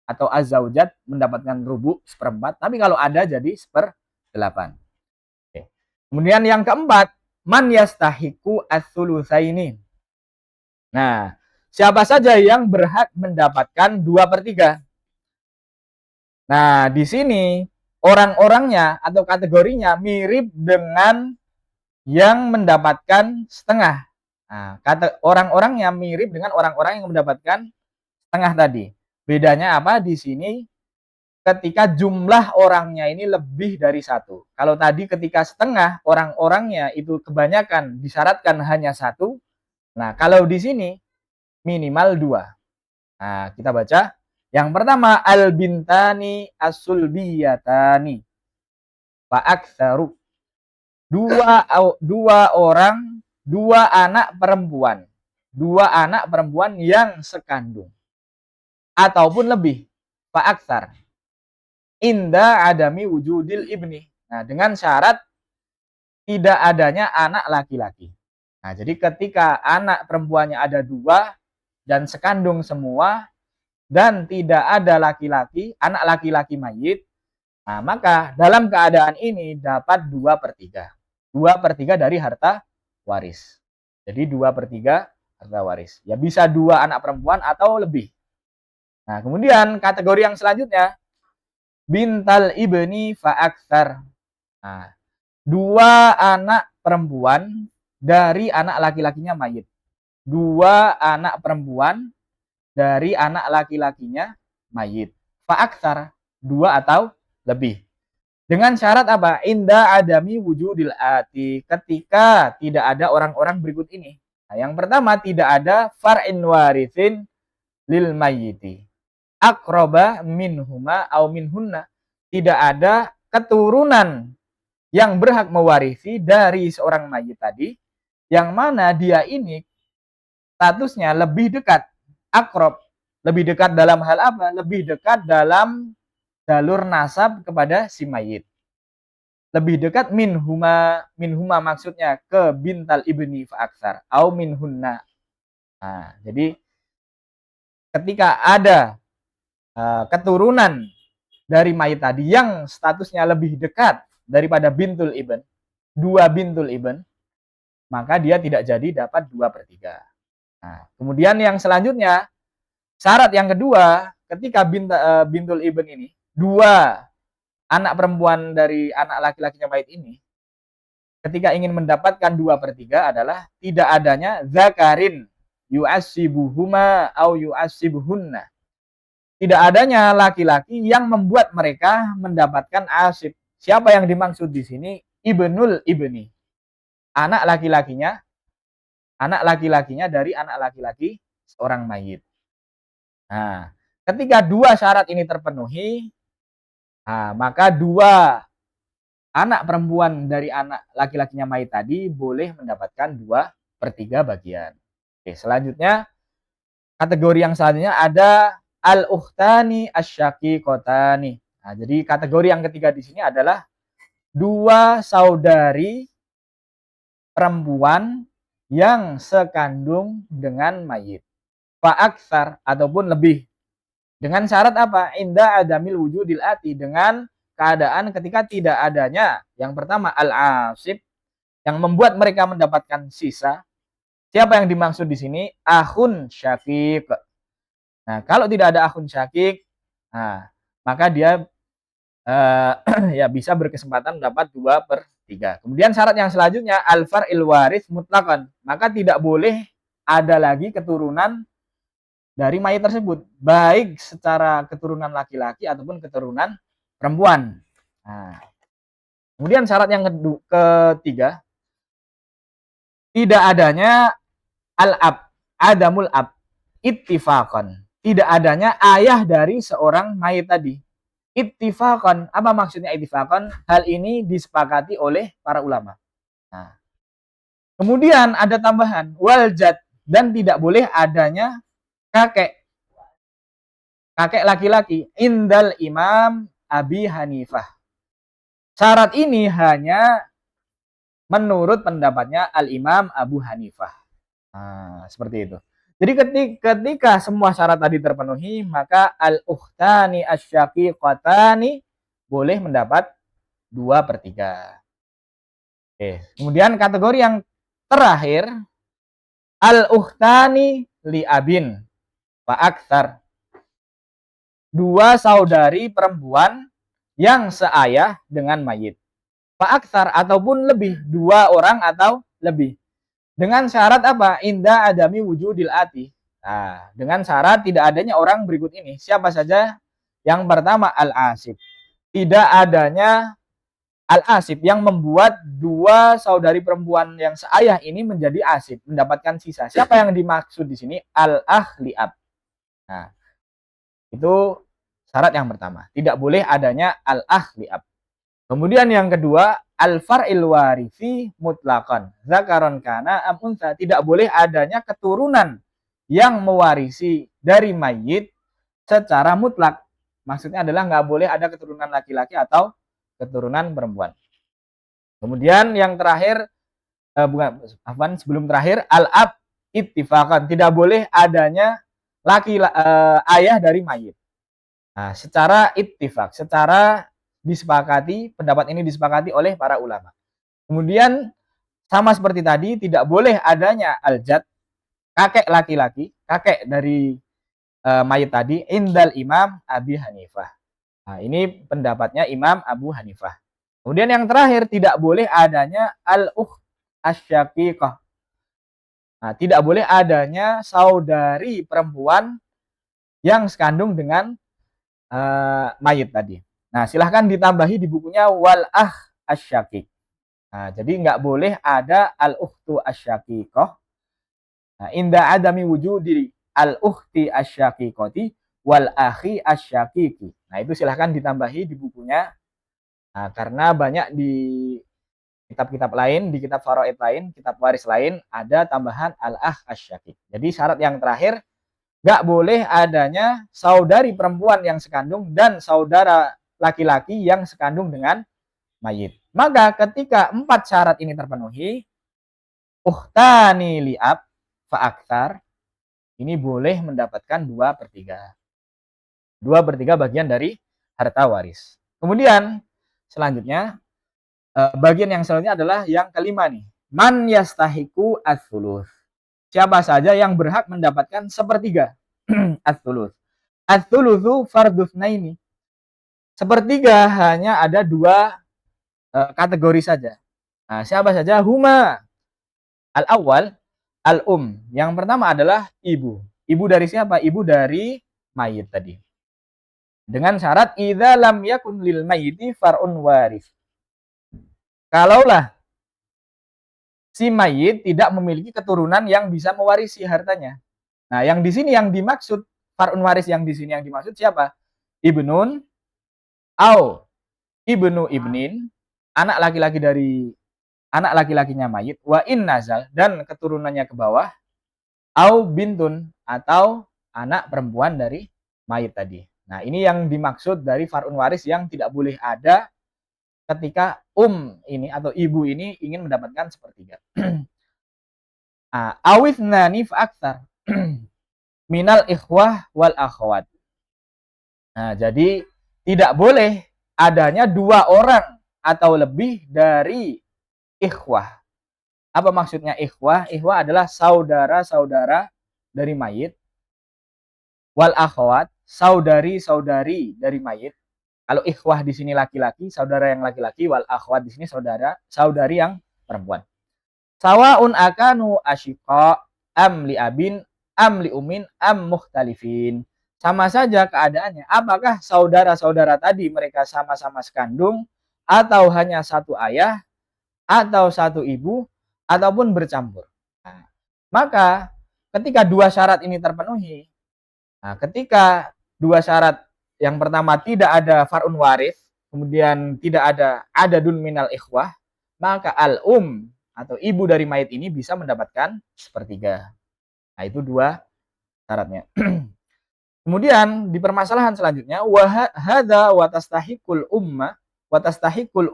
atau az-zaujat mendapatkan rubu 1/4. Tapi kalau ada jadi 1/8. Oke. Kemudian yang keempat, man yastahiku as-sulusaini. Nah, siapa saja yang berhak mendapatkan 2/3? Nah, di sini orang-orangnya atau kategorinya mirip dengan yang mendapatkan setengah. Nah, orang-orangnya mirip dengan orang-orang yang mendapatkan setengah tadi. Bedanya apa? Di sini ketika jumlah orangnya ini lebih dari satu. Kalau tadi ketika setengah, orang-orangnya itu kebanyakan disyaratkan hanya satu. Nah, kalau di sini minimal 2. Nah, kita baca. Yang pertama, al-bintani as-sulbiyatani fa'aktsaru. Dua orang, 2 anak perempuan. 2 anak perempuan yang sekandung. Ataupun lebih. Fa'aktsar. Inda adami wujudil ibni. Nah, dengan syarat tidak adanya anak laki-laki. Nah, jadi ketika anak perempuannya ada 2 dan sekandung semua, dan tidak ada laki-laki, anak laki-laki mayit, nah maka dalam keadaan ini dapat 2/3. 2/3 dari harta waris. Jadi 2/3 harta waris. Ya bisa 2 anak perempuan atau lebih. Nah, kemudian kategori yang selanjutnya, bintal ibni fa'aktsar. Nah, 2 anak perempuan dari anak laki-lakinya mayit. 2 anak perempuan dari anak laki-lakinya mayit. Fa'aktsar, 2 atau lebih. Dengan syarat apa? Inda adami wujudil ati. Ketika tidak ada orang-orang berikut ini. Nah, yang pertama tidak ada far'in warithin lil mayyiti. Akroba minhuma au minhunna. Tidak ada keturunan yang berhak mewarisi dari seorang mayit tadi, yang mana dia ini statusnya lebih dekat, akrob, lebih dekat dalam hal apa? Lebih dekat dalam jalur nasab kepada si mayit. Lebih dekat minhuma maksudnya ke bintal ibni fa'aksar au minhunna. Nah, jadi ketika ada keturunan dari mayit tadi yang statusnya lebih dekat daripada bintul ibn, dua bintul ibn, maka dia tidak jadi dapat 2/3. Nah, kemudian yang selanjutnya, syarat yang kedua, ketika bintul ibn ini, dua anak perempuan dari anak laki-lakinya mayit ini, ketika ingin mendapatkan 2/3 adalah tidak adanya zakarin yu'assibuhuma au yu'assibuhunna. Tidak adanya laki-laki yang membuat mereka mendapatkan asib. Siapa yang dimaksud di sini? Ibnul ibni. Anak laki-lakinya, dari anak laki-laki seorang mayit. Nah, ketika dua syarat ini terpenuhi, nah, maka dua anak perempuan dari anak laki-lakinya mayit tadi boleh mendapatkan 2/3 bagian. Oke, selanjutnya kategori yang selanjutnya ada al-ukhtani asyaqiqotani. Nah, jadi kategori yang ketiga di sini adalah dua saudari perempuan yang sekandung dengan mayit. Fa'aksar ataupun lebih. Dengan syarat apa? Inda adamil wujudil ati. Dengan keadaan ketika tidak adanya. Yang pertama al-asib. Yang membuat mereka mendapatkan sisa. Siapa yang dimaksud di sini? Akhun syaqiq. Nah, kalau tidak ada akhun syaqiq, nah, maka dia ya bisa berkesempatan mendapat 2/3. Kemudian syarat yang selanjutnya al-far'il waris mutlaqan. Maka tidak boleh ada lagi keturunan dari mayit tersebut, baik secara keturunan laki-laki ataupun keturunan perempuan. Nah, kemudian syarat yang ketiga, tidak adanya al-ab, adamul ab, ittifaqan. Tidak adanya ayah dari seorang mayit tadi. Ittifaqan, apa maksudnya ittifaqan? Hal ini disepakati oleh para ulama. Nah, kemudian ada tambahan waljad, dan tidak boleh adanya kakek laki-laki indal Imam Abi Hanifah. Syarat ini hanya menurut pendapatnya Al-Imam Abu Hanifah. Nah, seperti itu. Jadi ketika semua syarat tadi terpenuhi, maka al-ukhtani asyaqiqatani boleh mendapat 2/3. Oke. Kemudian kategori yang terakhir, al-ukhtani li abin wa aktsar. Dua saudari perempuan yang seayah dengan mayit. Fa aktsar ataupun lebih, dua orang atau lebih. Dengan syarat apa? Inda adami wujudil ati. Nah, dengan syarat tidak adanya orang berikut ini. Siapa saja? Yang pertama al-asib. Tidak adanya al-asib yang membuat dua saudari perempuan yang seayah ini menjadi asib, mendapatkan sisa. Siapa yang dimaksud di sini? Al-ahliab. Nah, itu syarat yang pertama. Tidak boleh adanya al-ahliab. Kemudian yang kedua, al-far'il warithi mutlaqan. Zakaron kana am unsa. Tidak boleh adanya keturunan yang mewarisi dari mayit secara mutlak. Maksudnya adalah nggak boleh ada keturunan laki-laki atau keturunan perempuan. Kemudian yang terakhir, sebelum terakhir, al-ab ittifaqan. Tidak boleh adanya ayah dari mayit. Nah, secara ittifaq, secara disepakati, pendapat ini disepakati oleh para ulama. Kemudian sama seperti tadi, tidak boleh adanya al-jad, kakek laki-laki, kakek dari mayit tadi, indal Imam Abi Hanifah. Nah, ini pendapatnya Imam Abu Hanifah. Kemudian yang terakhir, tidak boleh adanya al-ukht asyaqiqah. Nah, tidak boleh adanya saudari perempuan yang sekandung dengan mayit tadi. Nah, silahkan ditambahi di bukunya wal asyakik. Nah, jadi nggak boleh ada al-ukhtu asyaqiqah. Nah, inda adami wujudi al-ukhti asyaqiqati wal akhi asyaqiqi. Nah, itu silahkan ditambahi di bukunya. Nah, karena banyak di kitab-kitab lain, di kitab faraid lain, kitab waris lain, ada tambahan al-akh asyaqiq. Jadi syarat yang terakhir, nggak boleh adanya saudari perempuan yang sekandung dan saudara laki-laki yang sekandung dengan mayit. Maka ketika 4 syarat ini terpenuhi, ukhtani li'ab fa'aktar, ini boleh mendapatkan 2/3. 2/3 bagian dari harta waris. Kemudian selanjutnya, bagian yang selanjutnya adalah yang kelima nih. Man yastahiku ats-tsulus. Siapa saja yang berhak mendapatkan sepertiga ats-tsulus. Ats-tsulusu fardhutsnaini. Sepertiga hanya ada 2 kategori saja. Nah, siapa saja? Huma al-awwal al-um. Yang pertama adalah ibu. Ibu dari siapa? Ibu dari mayit tadi. Dengan syarat idza lam yakun lil mayyiti far'un waris. Kalaulah si mayit tidak memiliki keturunan yang bisa mewarisi hartanya. Nah, yang di sini yang dimaksud far'un waris yang di sini yang dimaksud siapa? Ibnun au ibnu ibnin, anak laki-laki dari anak laki-lakinya mayit, wa in nazal, dan keturunannya ke bawah, au bintun, atau anak perempuan dari mayit tadi. Nah, ini yang dimaksud dari far'un waris yang tidak boleh ada ketika ini atau ibu ini ingin mendapatkan sepertiga. Awith nanif aktar minal ikhwah wal akhwat. Nah, jadi tidak boleh adanya 2 orang atau lebih dari ikhwah. Apa maksudnya ikhwah? Ikhwah adalah saudara-saudara dari mayit. Wal akhwat, saudari-saudari dari mayit. Kalau ikhwah di sini laki-laki, saudara yang laki-laki, wal akhwat di sini saudari yang perempuan. Sawaun akanu asyiqa am li abin am li umin am mukhtalifin. Sama saja keadaannya. Apakah saudara-saudara tadi mereka sama-sama sekandung atau hanya satu ayah atau satu ibu ataupun bercampur. Nah, maka ketika 2 syarat ini terpenuhi, ketika 2 syarat yang pertama tidak ada far'un waris, kemudian tidak ada adadun minal ikhwah, maka al-um atau ibu dari mayit ini bisa mendapatkan sepertiga. Nah, itu 2 syaratnya. Kemudian di permasalahan selanjutnya, wa hadza wa tastahiqul umma wa tastahiqul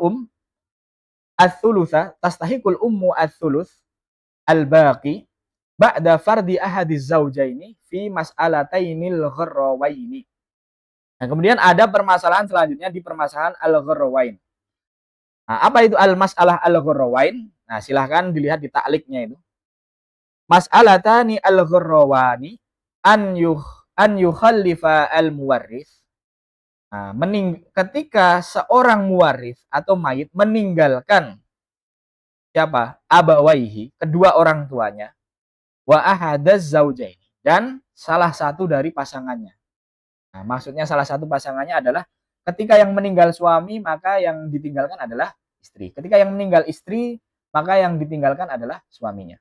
ats-tsulusa, tastahiqul ummu ats-tsulus al-baqi ba'da fardi ahadiz zaujaini fi mas'alatainil gharrawaini. Nah, kemudian ada permasalahan selanjutnya di permasalahan al-gharrawain. Nah, apa itu al-mas'alah al-gharrawain? Nah, silahkan dilihat di takliknya itu. Mas'alatani al-gharrawani an yukhallifa al-muwarris. Nah, ketika seorang muwarris atau mayit meninggalkan siapa? Abawaihi, kedua orang tuanya, wa ahadaz zaujaini, dan salah satu dari pasangannya. Nah, maksudnya salah satu pasangannya adalah ketika yang meninggal suami, maka yang ditinggalkan adalah istri. Ketika yang meninggal istri, maka yang ditinggalkan adalah suaminya.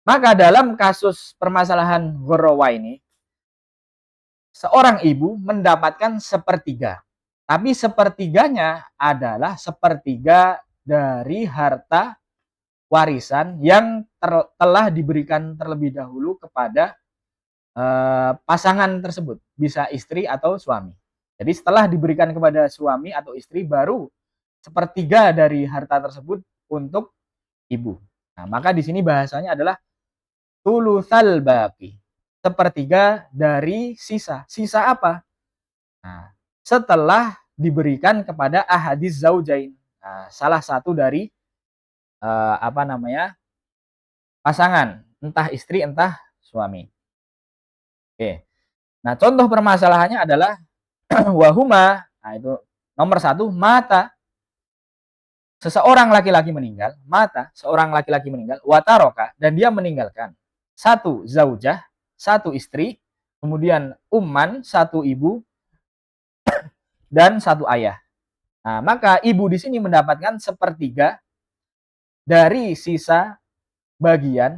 Maka dalam kasus permasalahan ghorrawa ini, seorang ibu mendapatkan sepertiga. Tapi sepertiganya adalah sepertiga dari harta warisan yang telah diberikan terlebih dahulu kepada pasangan tersebut, bisa istri atau suami. Jadi setelah diberikan kepada suami atau istri, baru sepertiga dari harta tersebut untuk ibu. Nah, maka di sini bahasanya adalah tulusal baqi, sepertiga dari sisa. Sisa apa? Nah, setelah diberikan kepada ahadiz zaujain, nah, salah satu dari pasangan, entah istri entah suami. Oke. Nah, contoh permasalahannya adalah wahuma. Nah, itu nomor 1, mata. Seseorang laki-laki meninggal, seorang laki-laki meninggal, wataroka, dan dia meninggalkan 1 zaujah, 1 istri, kemudian umman, 1 ibu, dan satu ayah. Nah, maka ibu di sini mendapatkan sepertiga dari sisa bagian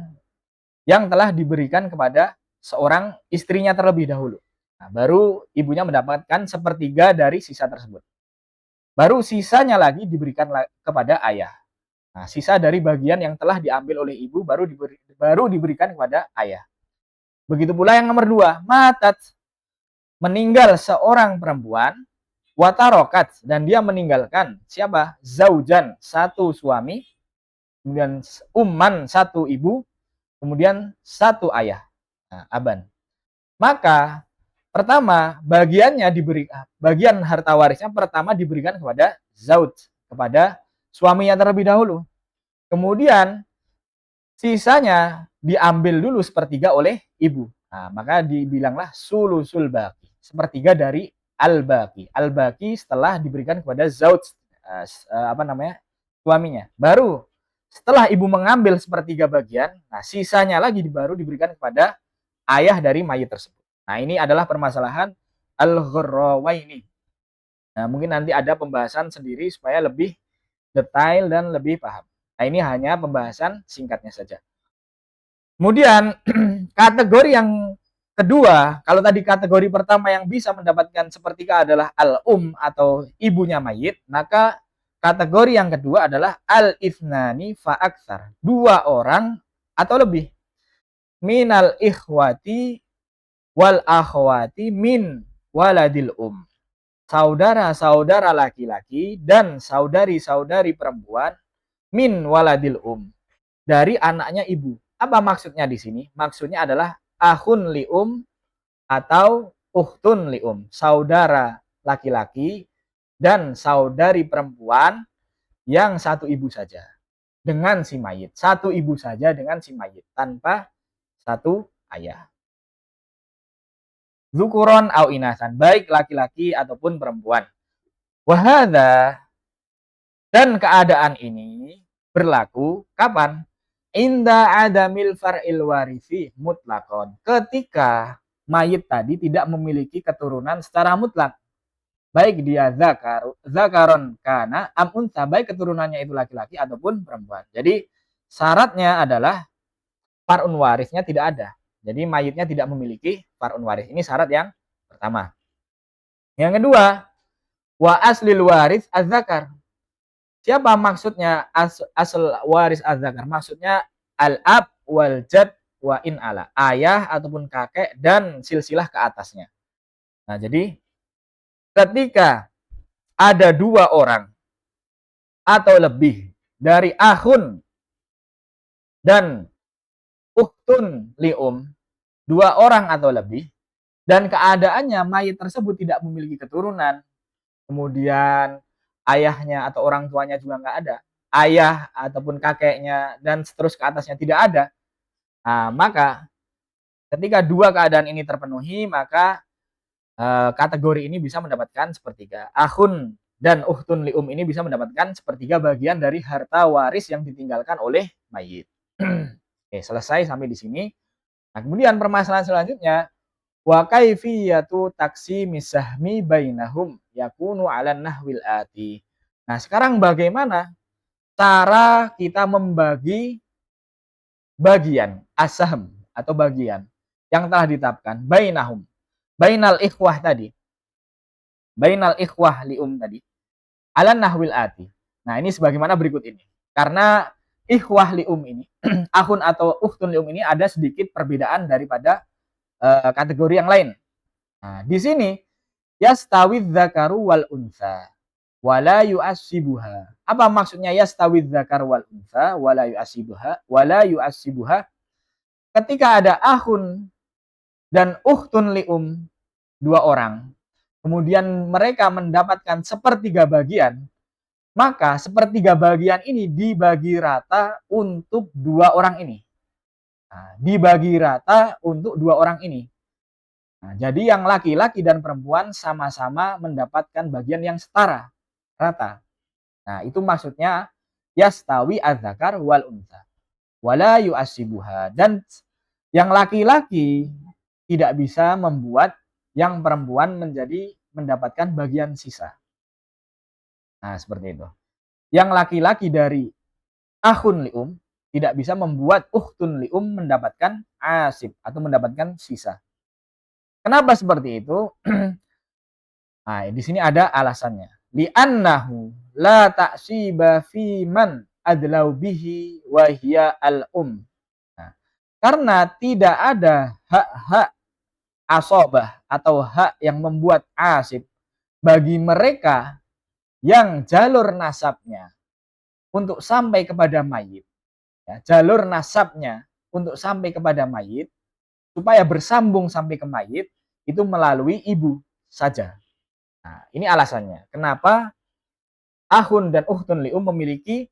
yang telah diberikan kepada seorang istrinya terlebih dahulu. Nah, baru ibunya mendapatkan sepertiga dari sisa tersebut. Baru sisanya lagi diberikan kepada ayah. Nah, sisa dari bagian yang telah diambil oleh ibu baru diberikan kepada ayah. Begitu pula yang nomor 2, matat, meninggal seorang perempuan, watarokat, dan dia meninggalkan siapa? Zaujan, satu suami, kemudian umman, satu ibu, kemudian satu ayah. Nah, aban. Maka pertama bagian harta warisnya pertama diberikan kepada zauj, kepada suaminya terlebih dahulu. Kemudian sisanya diambil dulu sepertiga oleh ibu. Nah, maka dibilanglah sulusul baqi, sepertiga dari al-baqi. Al-baqi setelah diberikan kepada zauj, suaminya. Baru setelah ibu mengambil sepertiga bagian, nah sisanya lagi baru diberikan kepada ayah dari mayit tersebut. Nah, ini adalah permasalahan al-ghurrawaini. Nah, mungkin nanti ada pembahasan sendiri supaya lebih detail dan lebih paham. Nah, ini hanya pembahasan singkatnya saja. Kemudian kategori yang kedua, kalau tadi kategori pertama yang bisa mendapatkan sepertiga adalah al-um atau ibunya mayit, maka kategori yang kedua adalah al-ithnani fa'aksar, 2 orang atau lebih, minal ikhwati wal akhwati min waladil saudara-saudara laki-laki dan saudari-saudari perempuan min waladil dari anaknya ibu. Apa maksudnya di sini? Maksudnya adalah ahun lium atau uhtun lium, saudara laki-laki dan saudari perempuan yang satu ibu saja dengan si mayit. Satu ibu saja dengan si mayit tanpa satu ayah. Zukuron au inasan, baik laki-laki ataupun perempuan. Wahada, dan keadaan ini berlaku kapan? Inda adamil far'il warisi mutlakon, ketika mayit tadi tidak memiliki keturunan secara mutlak, baik dia zakaron kana am unsa, baik keturunannya itu laki-laki ataupun perempuan. Jadi syaratnya adalah far'un warisnya tidak ada. Jadi mayitnya tidak memiliki far'un waris. Ini syarat yang pertama. Yang kedua, wa aslil waris az-zakar. Siapa maksudnya asal waris az-zakar? Maksudnya al-ab wal jad wa in ala, ayah ataupun kakek dan silsilah ke atasnya. Nah, jadi ketika ada 2 orang atau lebih dari ahun dan uhtun lium, 2 orang atau lebih, dan keadaannya mayit tersebut tidak memiliki keturunan, kemudian ayahnya atau orang tuanya juga nggak ada, ayah ataupun kakeknya dan seterus ke atasnya tidak ada. Nah, maka ketika 2 keadaan ini terpenuhi, maka kategori ini bisa mendapatkan sepertiga. Ahun dan uhtun lium ini bisa mendapatkan sepertiga bagian dari harta waris yang ditinggalkan oleh mayit. Oke, selesai sampai di sini. Nah, kemudian permasalahan selanjutnya, wa kaifiyatu taqsimis sahmi bainahum yakunu 'alan nahwil ati. Nah, sekarang bagaimana cara kita membagi bagian asam atau bagian yang telah ditetapkan bainahum, bainal ikhwah tadi, bainal ikhwah lium tadi, 'alan nahwil ati. Nah, ini sebagaimana berikut ini. Karena ikhwah lium ini, ahun atau ukhtun lium ini ada sedikit perbedaan daripada kategori yang lain. Nah, di sini yastawidz dzakaru wal unsa wala yu'assibuha. Apa maksudnya yastawidz dzakar wal unsa wala yu'assibuha? Wala yu'assibuha, ketika ada ahun dan ukhtun lium 2 orang, kemudian mereka mendapatkan sepertiga bagian, maka sepertiga bagian ini dibagi rata untuk 2 orang ini. Nah, dibagi rata untuk 2 orang ini. Nah, jadi yang laki-laki dan perempuan sama-sama mendapatkan bagian yang setara, rata. Nah, itu maksudnya yastawi az-zakar wal unsa wala yu'assibuha, dan yang laki-laki tidak bisa membuat yang perempuan menjadi mendapatkan bagian sisa. Nah, seperti itu. Yang laki-laki dari akhun lium tidak bisa membuat ukhtun lium mendapatkan asib atau mendapatkan sisa. Kenapa seperti itu? Nah, di sini ada alasannya. Li'annahu la ta'siba fi man adlau bihi wa hiya al-um. Nah, karena tidak ada hak-hak asobah atau hak yang membuat asib bagi mereka yang jalur nasabnya untuk sampai kepada mayit. Ya, jalur nasabnya untuk sampai kepada mayit, supaya bersambung sampai ke mayit, itu melalui ibu saja. Nah, ini alasannya. Kenapa ahun dan uhtun li'um memiliki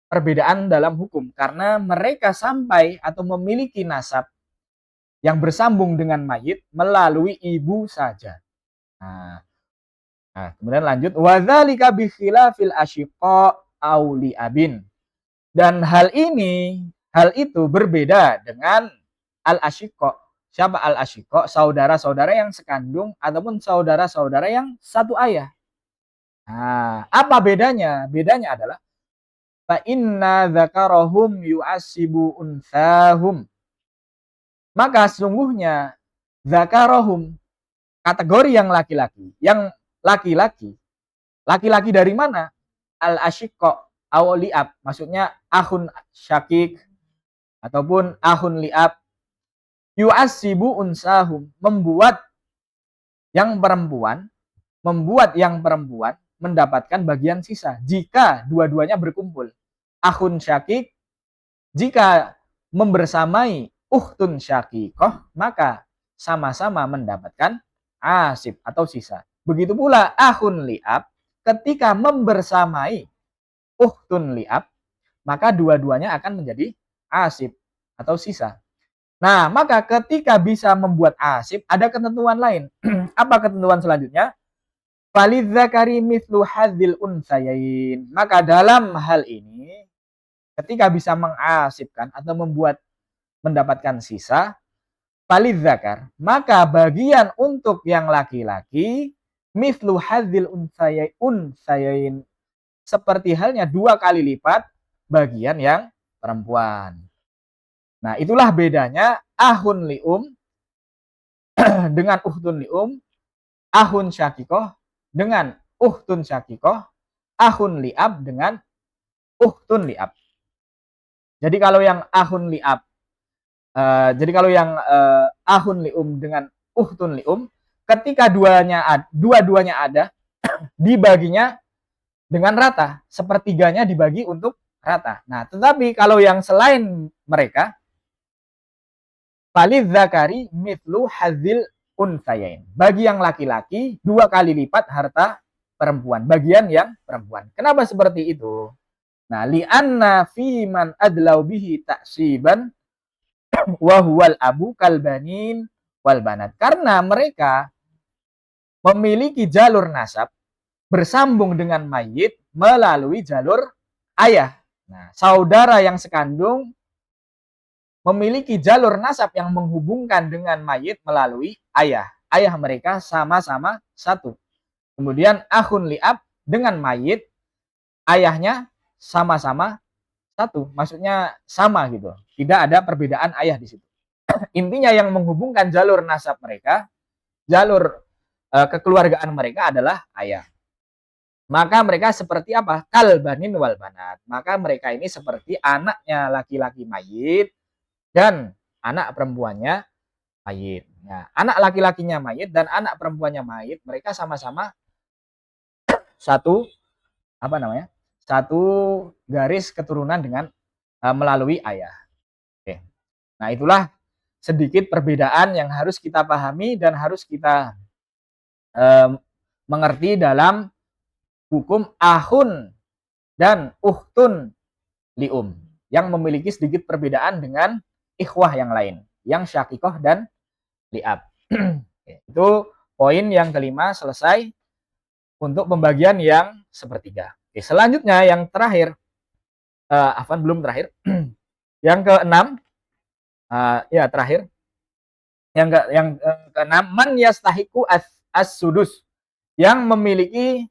perbedaan dalam hukum? Karena mereka sampai atau memiliki nasab yang bersambung dengan mayit melalui ibu saja. Nah, kemudian lanjut. Wadzalika bi khilafil asyiqa auli abin. Dan hal itu berbeda dengan al-asyiqa. Siapa al-asyiqa? Saudara-saudara yang sekandung ataupun saudara-saudara yang satu ayah. Nah, apa bedanya? Bedanya adalah fa inna dzakarahum yu'assibu unsahum. Maka sesungguhnya dzakarahum, kategori yang laki-laki dari mana? Al-asyiqa aw li'ab, maksudnya akhun syakik ataupun ahun li'ab, yu'assibu unsahum, membuat yang perempuan mendapatkan bagian sisa jika dua-duanya berkumpul. Akhun syakik jika membersamai ukhtun syakikoh, maka sama-sama mendapatkan asib atau sisa. Begitu pula akhun li'ab ketika membersamai ukhtun li'ab, maka dua-duanya akan menjadi asib atau sisa. Nah, maka ketika bisa membuat asib, ada ketentuan lain. Apa ketentuan selanjutnya? Falidzakari mithlu hadzil unsayain. Maka dalam hal ini, ketika bisa mengasibkan atau mendapatkan sisa, falidzakar, maka bagian untuk yang laki-laki, mithlu hadzil unsayain, seperti halnya 2 kali lipat bagian yang perempuan. Nah, itulah bedanya ahun li'um dengan uhtun li'um, ahun syakikoh dengan uhtun syakikoh, ahun li'ab dengan uhtun li'ab. Jadi kalau yang ahun li'ab, ahun li'um dengan uhtun li'um, ketika dua-duanya ada, dibaginya dengan rata, sepertiganya dibagi untuk rata. Nah, tetapi kalau yang selain mereka, falidzakari mithlu hadzil unsayain. Bagi yang laki-laki 2 kali lipat harta perempuan, bagian yang perempuan. Kenapa seperti itu? Nah, li'anna fi man adlau bihi ta'siban wa huwal abu kalbanin wal banat. Karena mereka memiliki jalur nasab bersambung dengan mayit melalui jalur ayah. Nah, saudara yang sekandung memiliki jalur nasab yang menghubungkan dengan mayit melalui ayah. Ayah mereka sama-sama satu. Kemudian akhun li'ab dengan mayit, ayahnya sama-sama satu. Maksudnya sama gitu. Tidak ada perbedaan ayah di situ. Intinya yang menghubungkan jalur nasab mereka, jalur kekeluargaan mereka adalah ayah. Maka mereka seperti apa? Kalbanin wal banat. Maka mereka ini seperti anaknya laki-laki mayit dan anak perempuannya mayit. Nah, anak laki-lakinya mayit dan anak perempuannya mayit, mereka sama-sama satu satu garis keturunan dengan melalui ayah. Oke. Nah, itulah sedikit perbedaan yang harus kita pahami dan harus kita mengerti dalam hukum ahun dan uhtun lium yang memiliki sedikit perbedaan dengan ikhwah yang lain, yang syakikoh dan li'ab. Itu poin yang kelima selesai untuk pembagian yang sepertiga. Oke, selanjutnya yang terakhir, belum terakhir, yang keenam, terakhir, yang keenam, man yastahiku as-sudus. yang memiliki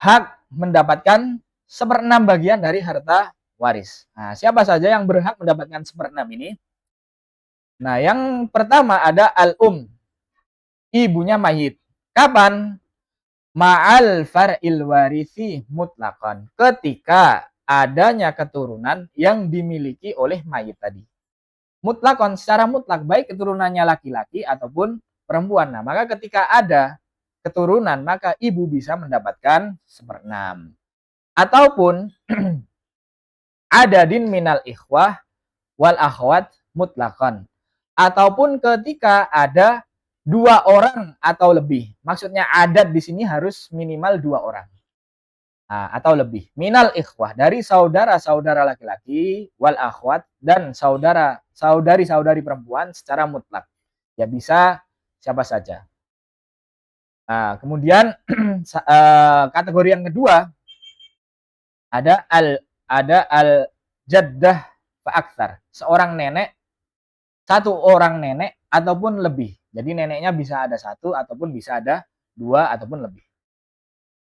hak mendapatkan 1/6 bagian dari harta waris. Nah, siapa saja yang berhak mendapatkan 1/6 ini? Nah, yang pertama ada al-um, ibunya mayit. Kapan? Ma'al far'il warisi mutlakon. Ketika adanya keturunan yang dimiliki oleh mayit tadi. Mutlakon, secara mutlak, baik keturunannya laki-laki ataupun perempuan. Nah, maka ketika ada keturunan, maka ibu bisa mendapatkan 1/6. Ataupun ada din minal ikhwah wal akhwat mutlakon. Ataupun ketika ada 2 orang atau lebih. Maksudnya adat di sini harus minimal 2 orang. Nah, atau lebih. Minal ikhwah, dari saudara-saudara laki-laki, wal akhwat, dan saudari-saudari perempuan secara mutlak. Ya bisa siapa saja. Nah, kemudian kategori yang kedua ada al jaddah fa'aktsar. Seorang nenek, 1 orang nenek ataupun lebih. Jadi neneknya bisa ada 1 ataupun bisa ada 2 ataupun lebih.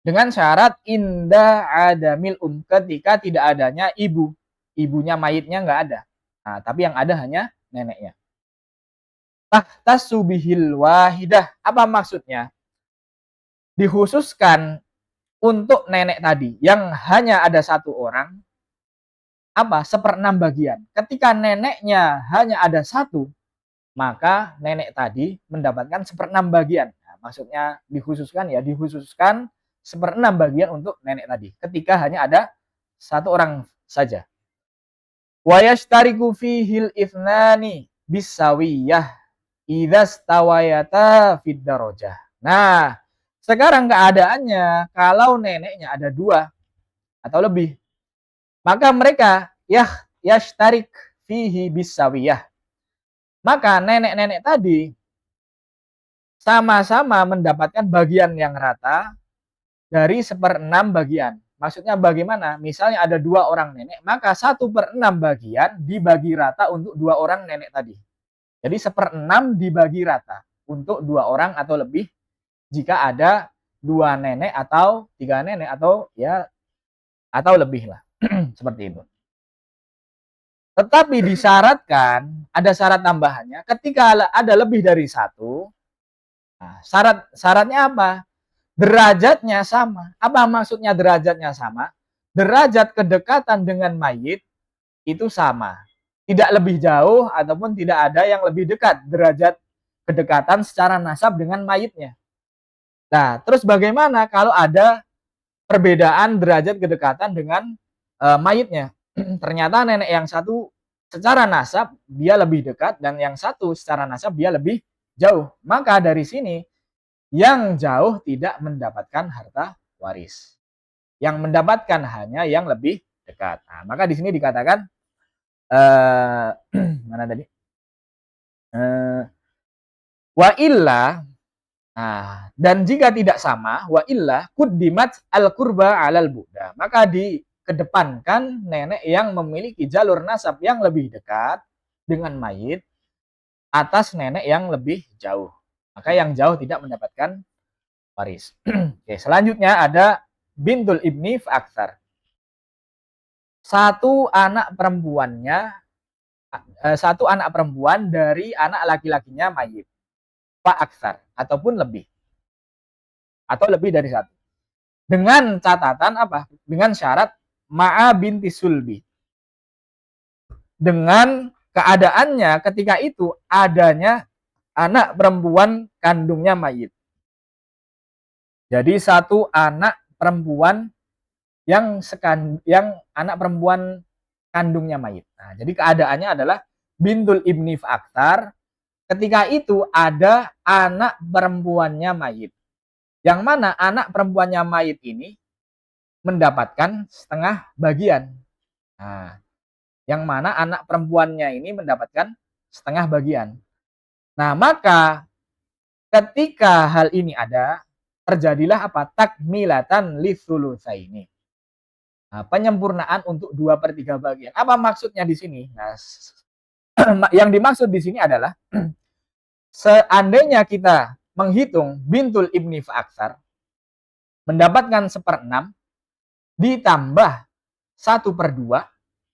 Dengan syarat indah adamil ketika tidak adanya ibu. Ibunya mayitnya nggak ada. Nah, tapi yang ada hanya neneknya. Tahtasu bihil wahidah. Apa maksudnya? Dikhususkan untuk nenek tadi yang hanya ada 1 orang, apa? 1/6 bagian. Ketika neneknya hanya ada 1, maka nenek tadi mendapatkan 1/6 bagian. Nah, maksudnya dikhususkan ya, dikhususkan 1/6 bagian untuk nenek tadi. Ketika hanya ada 1 orang saja. Wa yashtariku fihil ithnani bisawiyah idza stawayata fid darajah. Nah, sekarang keadaannya kalau neneknya ada 2 atau lebih, maka mereka yashtarik fihi bisawiyah. Maka nenek-nenek tadi sama-sama mendapatkan bagian yang rata dari 1/6 bagian. Maksudnya bagaimana? Misalnya ada 2 orang nenek, maka 1/6 bagian dibagi rata untuk 2 orang nenek tadi. Jadi 1/6 dibagi rata untuk 2 orang atau lebih jika ada 2 nenek atau 3 nenek atau ya atau lebih lah. Seperti itu. Tetapi disyaratkan, ada syarat tambahannya, ketika ada lebih dari 1, nah, syaratnya apa? Derajatnya sama. Apa maksudnya derajatnya sama? Derajat kedekatan dengan mayit itu sama. Tidak lebih jauh ataupun tidak ada yang lebih dekat derajat kedekatan secara nasab dengan mayitnya. Nah, terus bagaimana kalau ada perbedaan derajat kedekatan dengan mayitnya? Ternyata nenek yang satu secara nasab dia lebih dekat dan yang satu secara nasab dia lebih jauh. Maka dari sini yang jauh tidak mendapatkan harta waris. Yang mendapatkan hanya yang lebih dekat. Nah, maka di sini dikatakan mana tadi? Wa illa, nah, dan jika tidak sama, wa illa quddimat al qurba 'alal bu'da. Maka dikedepankan nenek yang memiliki jalur nasab yang lebih dekat dengan mayit atas nenek yang lebih jauh. Maka yang jauh tidak mendapatkan waris. Oke, selanjutnya ada bintul ibni fa'aktsar. 1 anak perempuan dari anak laki-lakinya mayit. Fa'aktsar ataupun lebih. Atau lebih dari 1. Dengan catatan apa? Dengan syarat ma'a binti sulbi. Dengan keadaannya ketika itu adanya anak perempuan kandungnya mayit. Jadi 1 anak perempuan yang anak perempuan kandungnya mayit. Nah, jadi keadaannya adalah bintul ibni fa'aktsar. Ketika itu ada anak perempuannya mayit. Yang mana anak perempuannya mayit ini mendapatkan setengah bagian. Nah, yang mana anak perempuannya ini mendapatkan setengah bagian. Nah, maka ketika hal ini ada, terjadilah apa? Takmilatan lisulusaini. Nah, penyempurnaan untuk 2/3 bagian. Apa maksudnya di sini? Nah, yang dimaksud di sini adalah seandainya kita menghitung bintul ibni fa'aktsar, mendapatkan 1/6 ditambah 1/2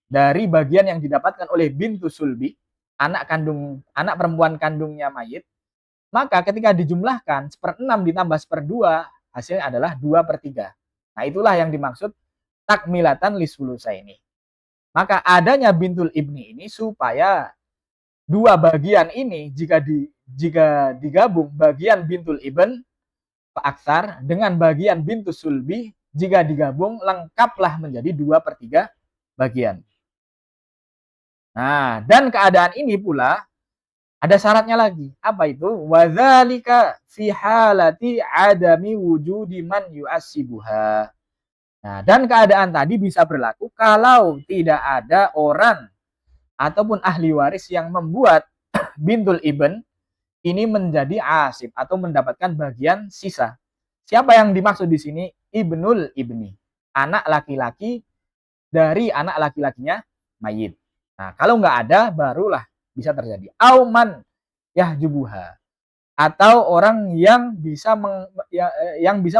dari bagian yang didapatkan oleh bintu sulbi, anak perempuan kandungnya mayit, maka ketika dijumlahkan 1/6 ditambah 1/2 hasilnya adalah 2/3. Nah, itulah yang dimaksud takmilatan lisulusa ini. Maka adanya bintul ibni ini supaya dua bagian ini jika digabung bagian bintul ibn fa'aksar dengan bagian bintus sulbi jika digabung lengkaplah menjadi 2/3 bagian. Nah, dan keadaan ini pula ada syaratnya lagi. Apa itu? Wadzalika fi halati adami wujudi man yu'assibuha. Nah, dan keadaan tadi bisa berlaku kalau tidak ada orang ataupun ahli waris yang membuat bintul ibn ini menjadi asib atau mendapatkan bagian sisa. Siapa yang dimaksud di sini? Ibnul ibni, anak laki-laki dari anak laki-lakinya mayit. Nah, kalau nggak ada, barulah bisa terjadi. Auman yahjubuha, atau orang yang bisa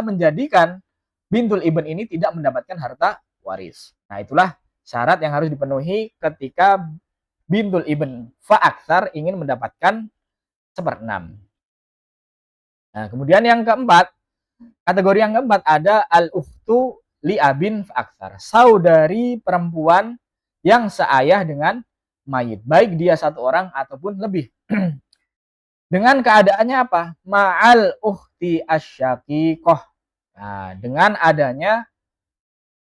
menjadikan bintul ibn ini tidak mendapatkan harta waris. Nah, itulah syarat yang harus dipenuhi ketika bintul ibn fa'aksar ingin mendapatkan 1/6. Nah, kemudian yang keempat, kategori yang keempat ada al-ukhtu li abin fa'aksar, saudari perempuan yang seayah dengan mayit, baik dia satu orang ataupun lebih. Dengan keadaannya apa? Ma'al ukhti asyaqiqah. Nah, dengan adanya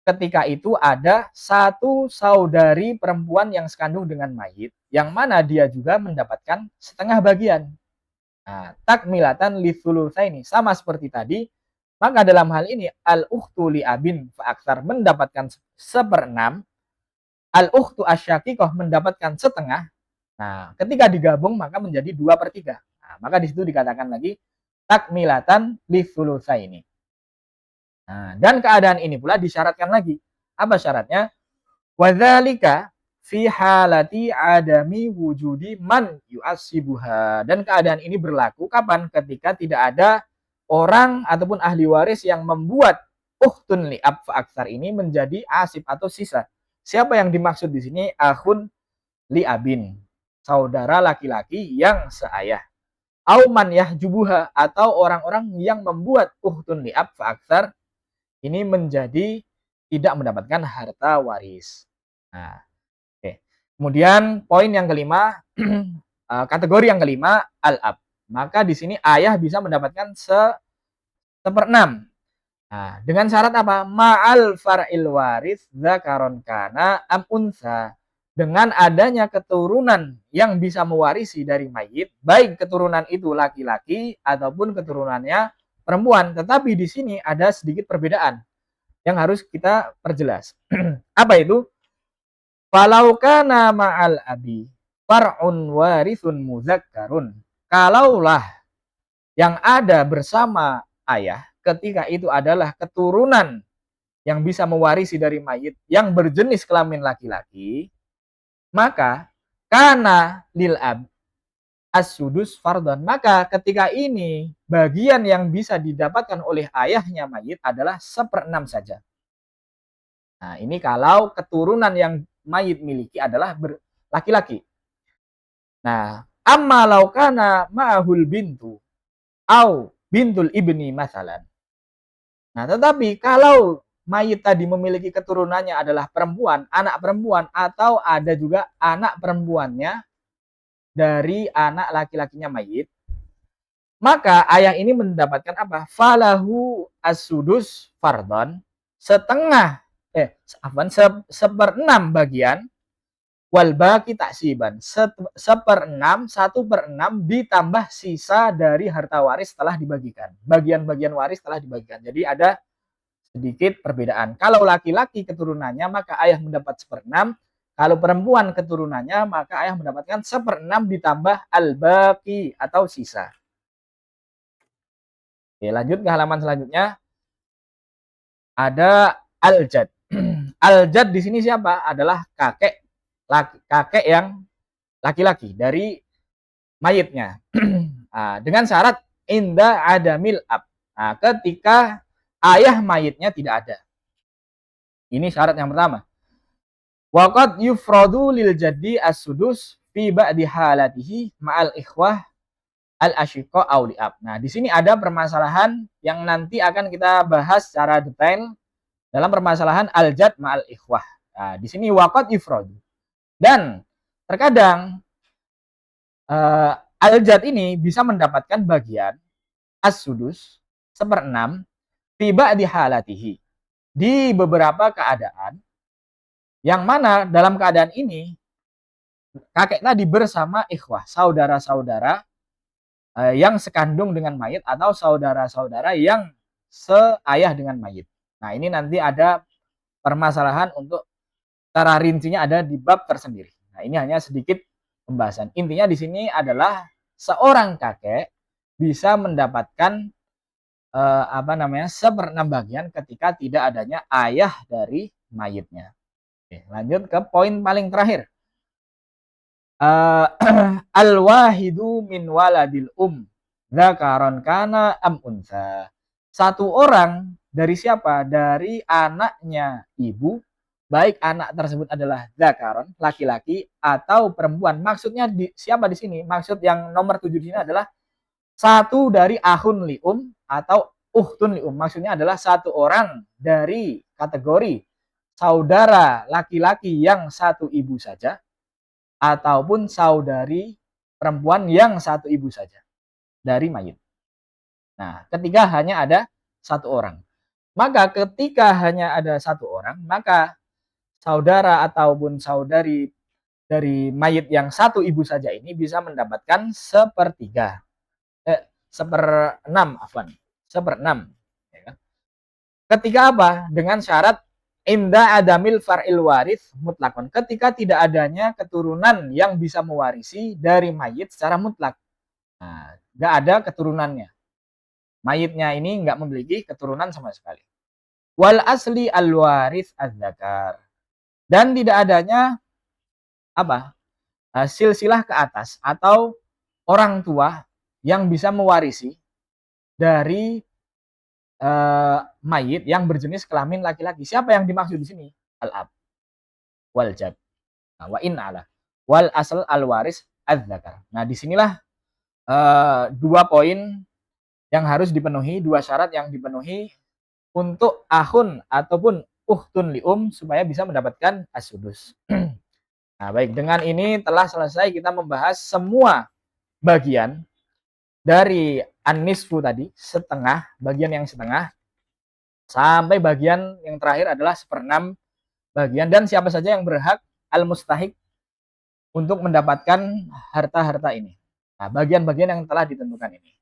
ketika itu ada satu saudari perempuan yang sekandung dengan mayit, yang mana dia juga mendapatkan setengah bagian. Nah, takmilatan ini sama seperti tadi, maka dalam hal ini al-ukhtu li abin fa'aksar mendapatkan 1/6, al-ukhtu asyaqiqah mendapatkan setengah. Nah, ketika digabung maka menjadi 2/3. Nah, maka di situ dikatakan lagi takmilatan ini. Nah, dan keadaan ini pula disyaratkan lagi. Apa syaratnya? Wadzalika fi halati adami wujudi man yu'assibuha. Dan keadaan ini berlaku kapan? Ketika tidak ada orang ataupun ahli waris yang membuat ukhtun li'ab fa'aksar ini menjadi asib atau sisa. Siapa yang dimaksud di sini? Akhun li'abin, saudara laki-laki yang seayah. Auman yahjubuha, atau orang-orang yang membuat ukhtun li'ab fa'aksar ini menjadi tidak mendapatkan harta waris. Nah, oke. Kemudian poin yang kelima, kategori yang kelima al-ab. Maka di sini ayah bisa mendapatkan 1/6. Nah, dengan syarat apa? Ma'al far'il waris zakaron kana am unsa. Dengan adanya keturunan yang bisa mewarisi dari mayit, baik keturunan itu laki-laki ataupun keturunannya perempuan. Tetapi di sini ada sedikit perbedaan yang harus kita perjelas. Apa itu? Falau kana ma'al abi far'un warithun muzakkarun. Kalaulah yang ada bersama ayah ketika itu adalah keturunan yang bisa mewarisi dari mayit yang berjenis kelamin laki-laki, maka kana lil ab as-sudus fardon. Maka ketika ini bagian yang bisa didapatkan oleh ayahnya mayit adalah 1/6 saja. Nah, ini kalau keturunan yang mayit miliki adalah laki-laki. Nah, amma laukana ma'ahul bintu au bintul ibni masalan. Nah, tetapi kalau mayit tadi memiliki keturunannya adalah perempuan, anak perempuan, atau ada juga anak perempuannya dari anak laki-lakinya mayit, maka ayah ini mendapatkan apa? Falahu as-sudus fardon, setengah 1/6 bagian, wal baqi taksiban, 1/6 ditambah sisa dari harta waris setelah dibagikan. Bagian-bagian waris telah dibagikan. Jadi ada sedikit perbedaan. Kalau laki-laki keturunannya maka ayah mendapat 1/6. Kalau perempuan keturunannya maka ayah mendapatkan 1/6 ditambah al-baqi atau sisa. Oke, lanjut ke halaman selanjutnya. Ada al-jad. Al-jad di sini siapa? Adalah kakek yang laki-laki dari mayitnya. Nah, dengan syarat inda adamil ab. Nah, ketika ayah mayitnya tidak ada. Ini syarat yang pertama. Waqad yufradu lil jaddi as-sudus fi ba'di halatihi ma'al ikhwah al-asyiqa aw li'ab. Nah, di sini ada permasalahan yang nanti akan kita bahas secara detail dalam permasalahan al-jad ma'al ikhwah. Nah, di sini waqad yufradu. Dan terkadang al-jad ini bisa mendapatkan bagian as-sudus seperenam fi ba'di halatihi di beberapa keadaan yang mana dalam keadaan ini kakek tadi bersama ikhwah, saudara-saudara yang sekandung dengan mayit atau saudara-saudara yang seayah dengan mayit. Nah, ini nanti ada permasalahan untuk cara rincinya ada di bab tersendiri. Nah, ini hanya sedikit pembahasan. Intinya di sini adalah seorang kakek bisa mendapatkan seperenam bagian ketika tidak adanya ayah dari mayitnya. Oke, lanjut ke poin paling terakhir. Al-wahidu min waladil dzakaron kana am unsa. Satu orang dari siapa? Dari anaknya ibu, baik anak tersebut adalah dzakaron, laki-laki atau perempuan. Maksudnya siapa di sini? Maksud yang nomor 7 di sini adalah satu dari ahun lium atau uhtun lium. Maksudnya adalah satu orang dari kategori saudara laki-laki yang satu ibu saja ataupun saudari perempuan yang satu ibu saja dari mayit. Nah, ketika hanya ada satu orang. Maka ketika hanya ada satu orang, maka saudara ataupun saudari dari mayit yang satu ibu saja ini bisa mendapatkan sepertiga. Seperenam, afwan. Seperenam. Ya kan? Ketika apa? Dengan syarat inda adamil far'il waris mutlakon. Ketika tidak adanya keturunan yang bisa mewarisi dari mayit secara mutlak. Nah, nggak ada keturunannya. Mayitnya ini nggak memiliki keturunan sama sekali. Wal asli al waris az-zakar. Dan tidak adanya apa? Silsilah ke atas atau orang tua yang bisa mewarisi dari mayit yang berjenis kelamin laki-laki. Siapa yang dimaksud di sini? Al-ab wal jad. Nah, wa in ala wal asal al waris az-zakar. Nah, disinilah dua poin yang harus dipenuhi, dua syarat yang dipenuhi untuk ahun ataupun uhtun lium supaya bisa mendapatkan as-sudus. Nah, baik, dengan ini telah selesai kita membahas semua bagian dari an-nisfu tadi, setengah, bagian yang setengah, sampai bagian yang terakhir adalah seperenam bagian, dan siapa saja yang berhak al-mustahik untuk mendapatkan harta-harta ini. Nah, bagian-bagian yang telah ditentukan ini.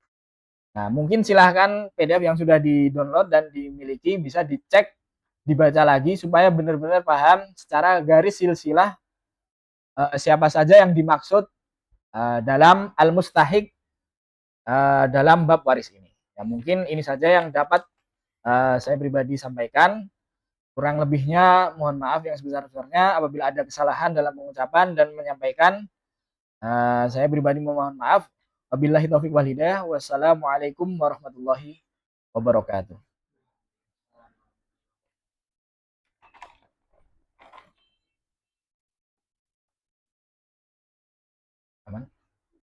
Nah, mungkin silahkan PDF yang sudah di-download dan dimiliki bisa dicek, dibaca lagi supaya benar-benar paham secara garis silsilah siapa saja yang dimaksud dalam al-mustahik dalam bab waris ini. Ya, mungkin ini saja yang dapat saya pribadi sampaikan. Kurang lebihnya mohon maaf yang sebesar-besarnya apabila ada kesalahan dalam pengucapan dan menyampaikan. Saya pribadi mohon maaf. Wabillahi taufiq wal hidayah. Wassalamualaikum warahmatullahi wabarakatuh.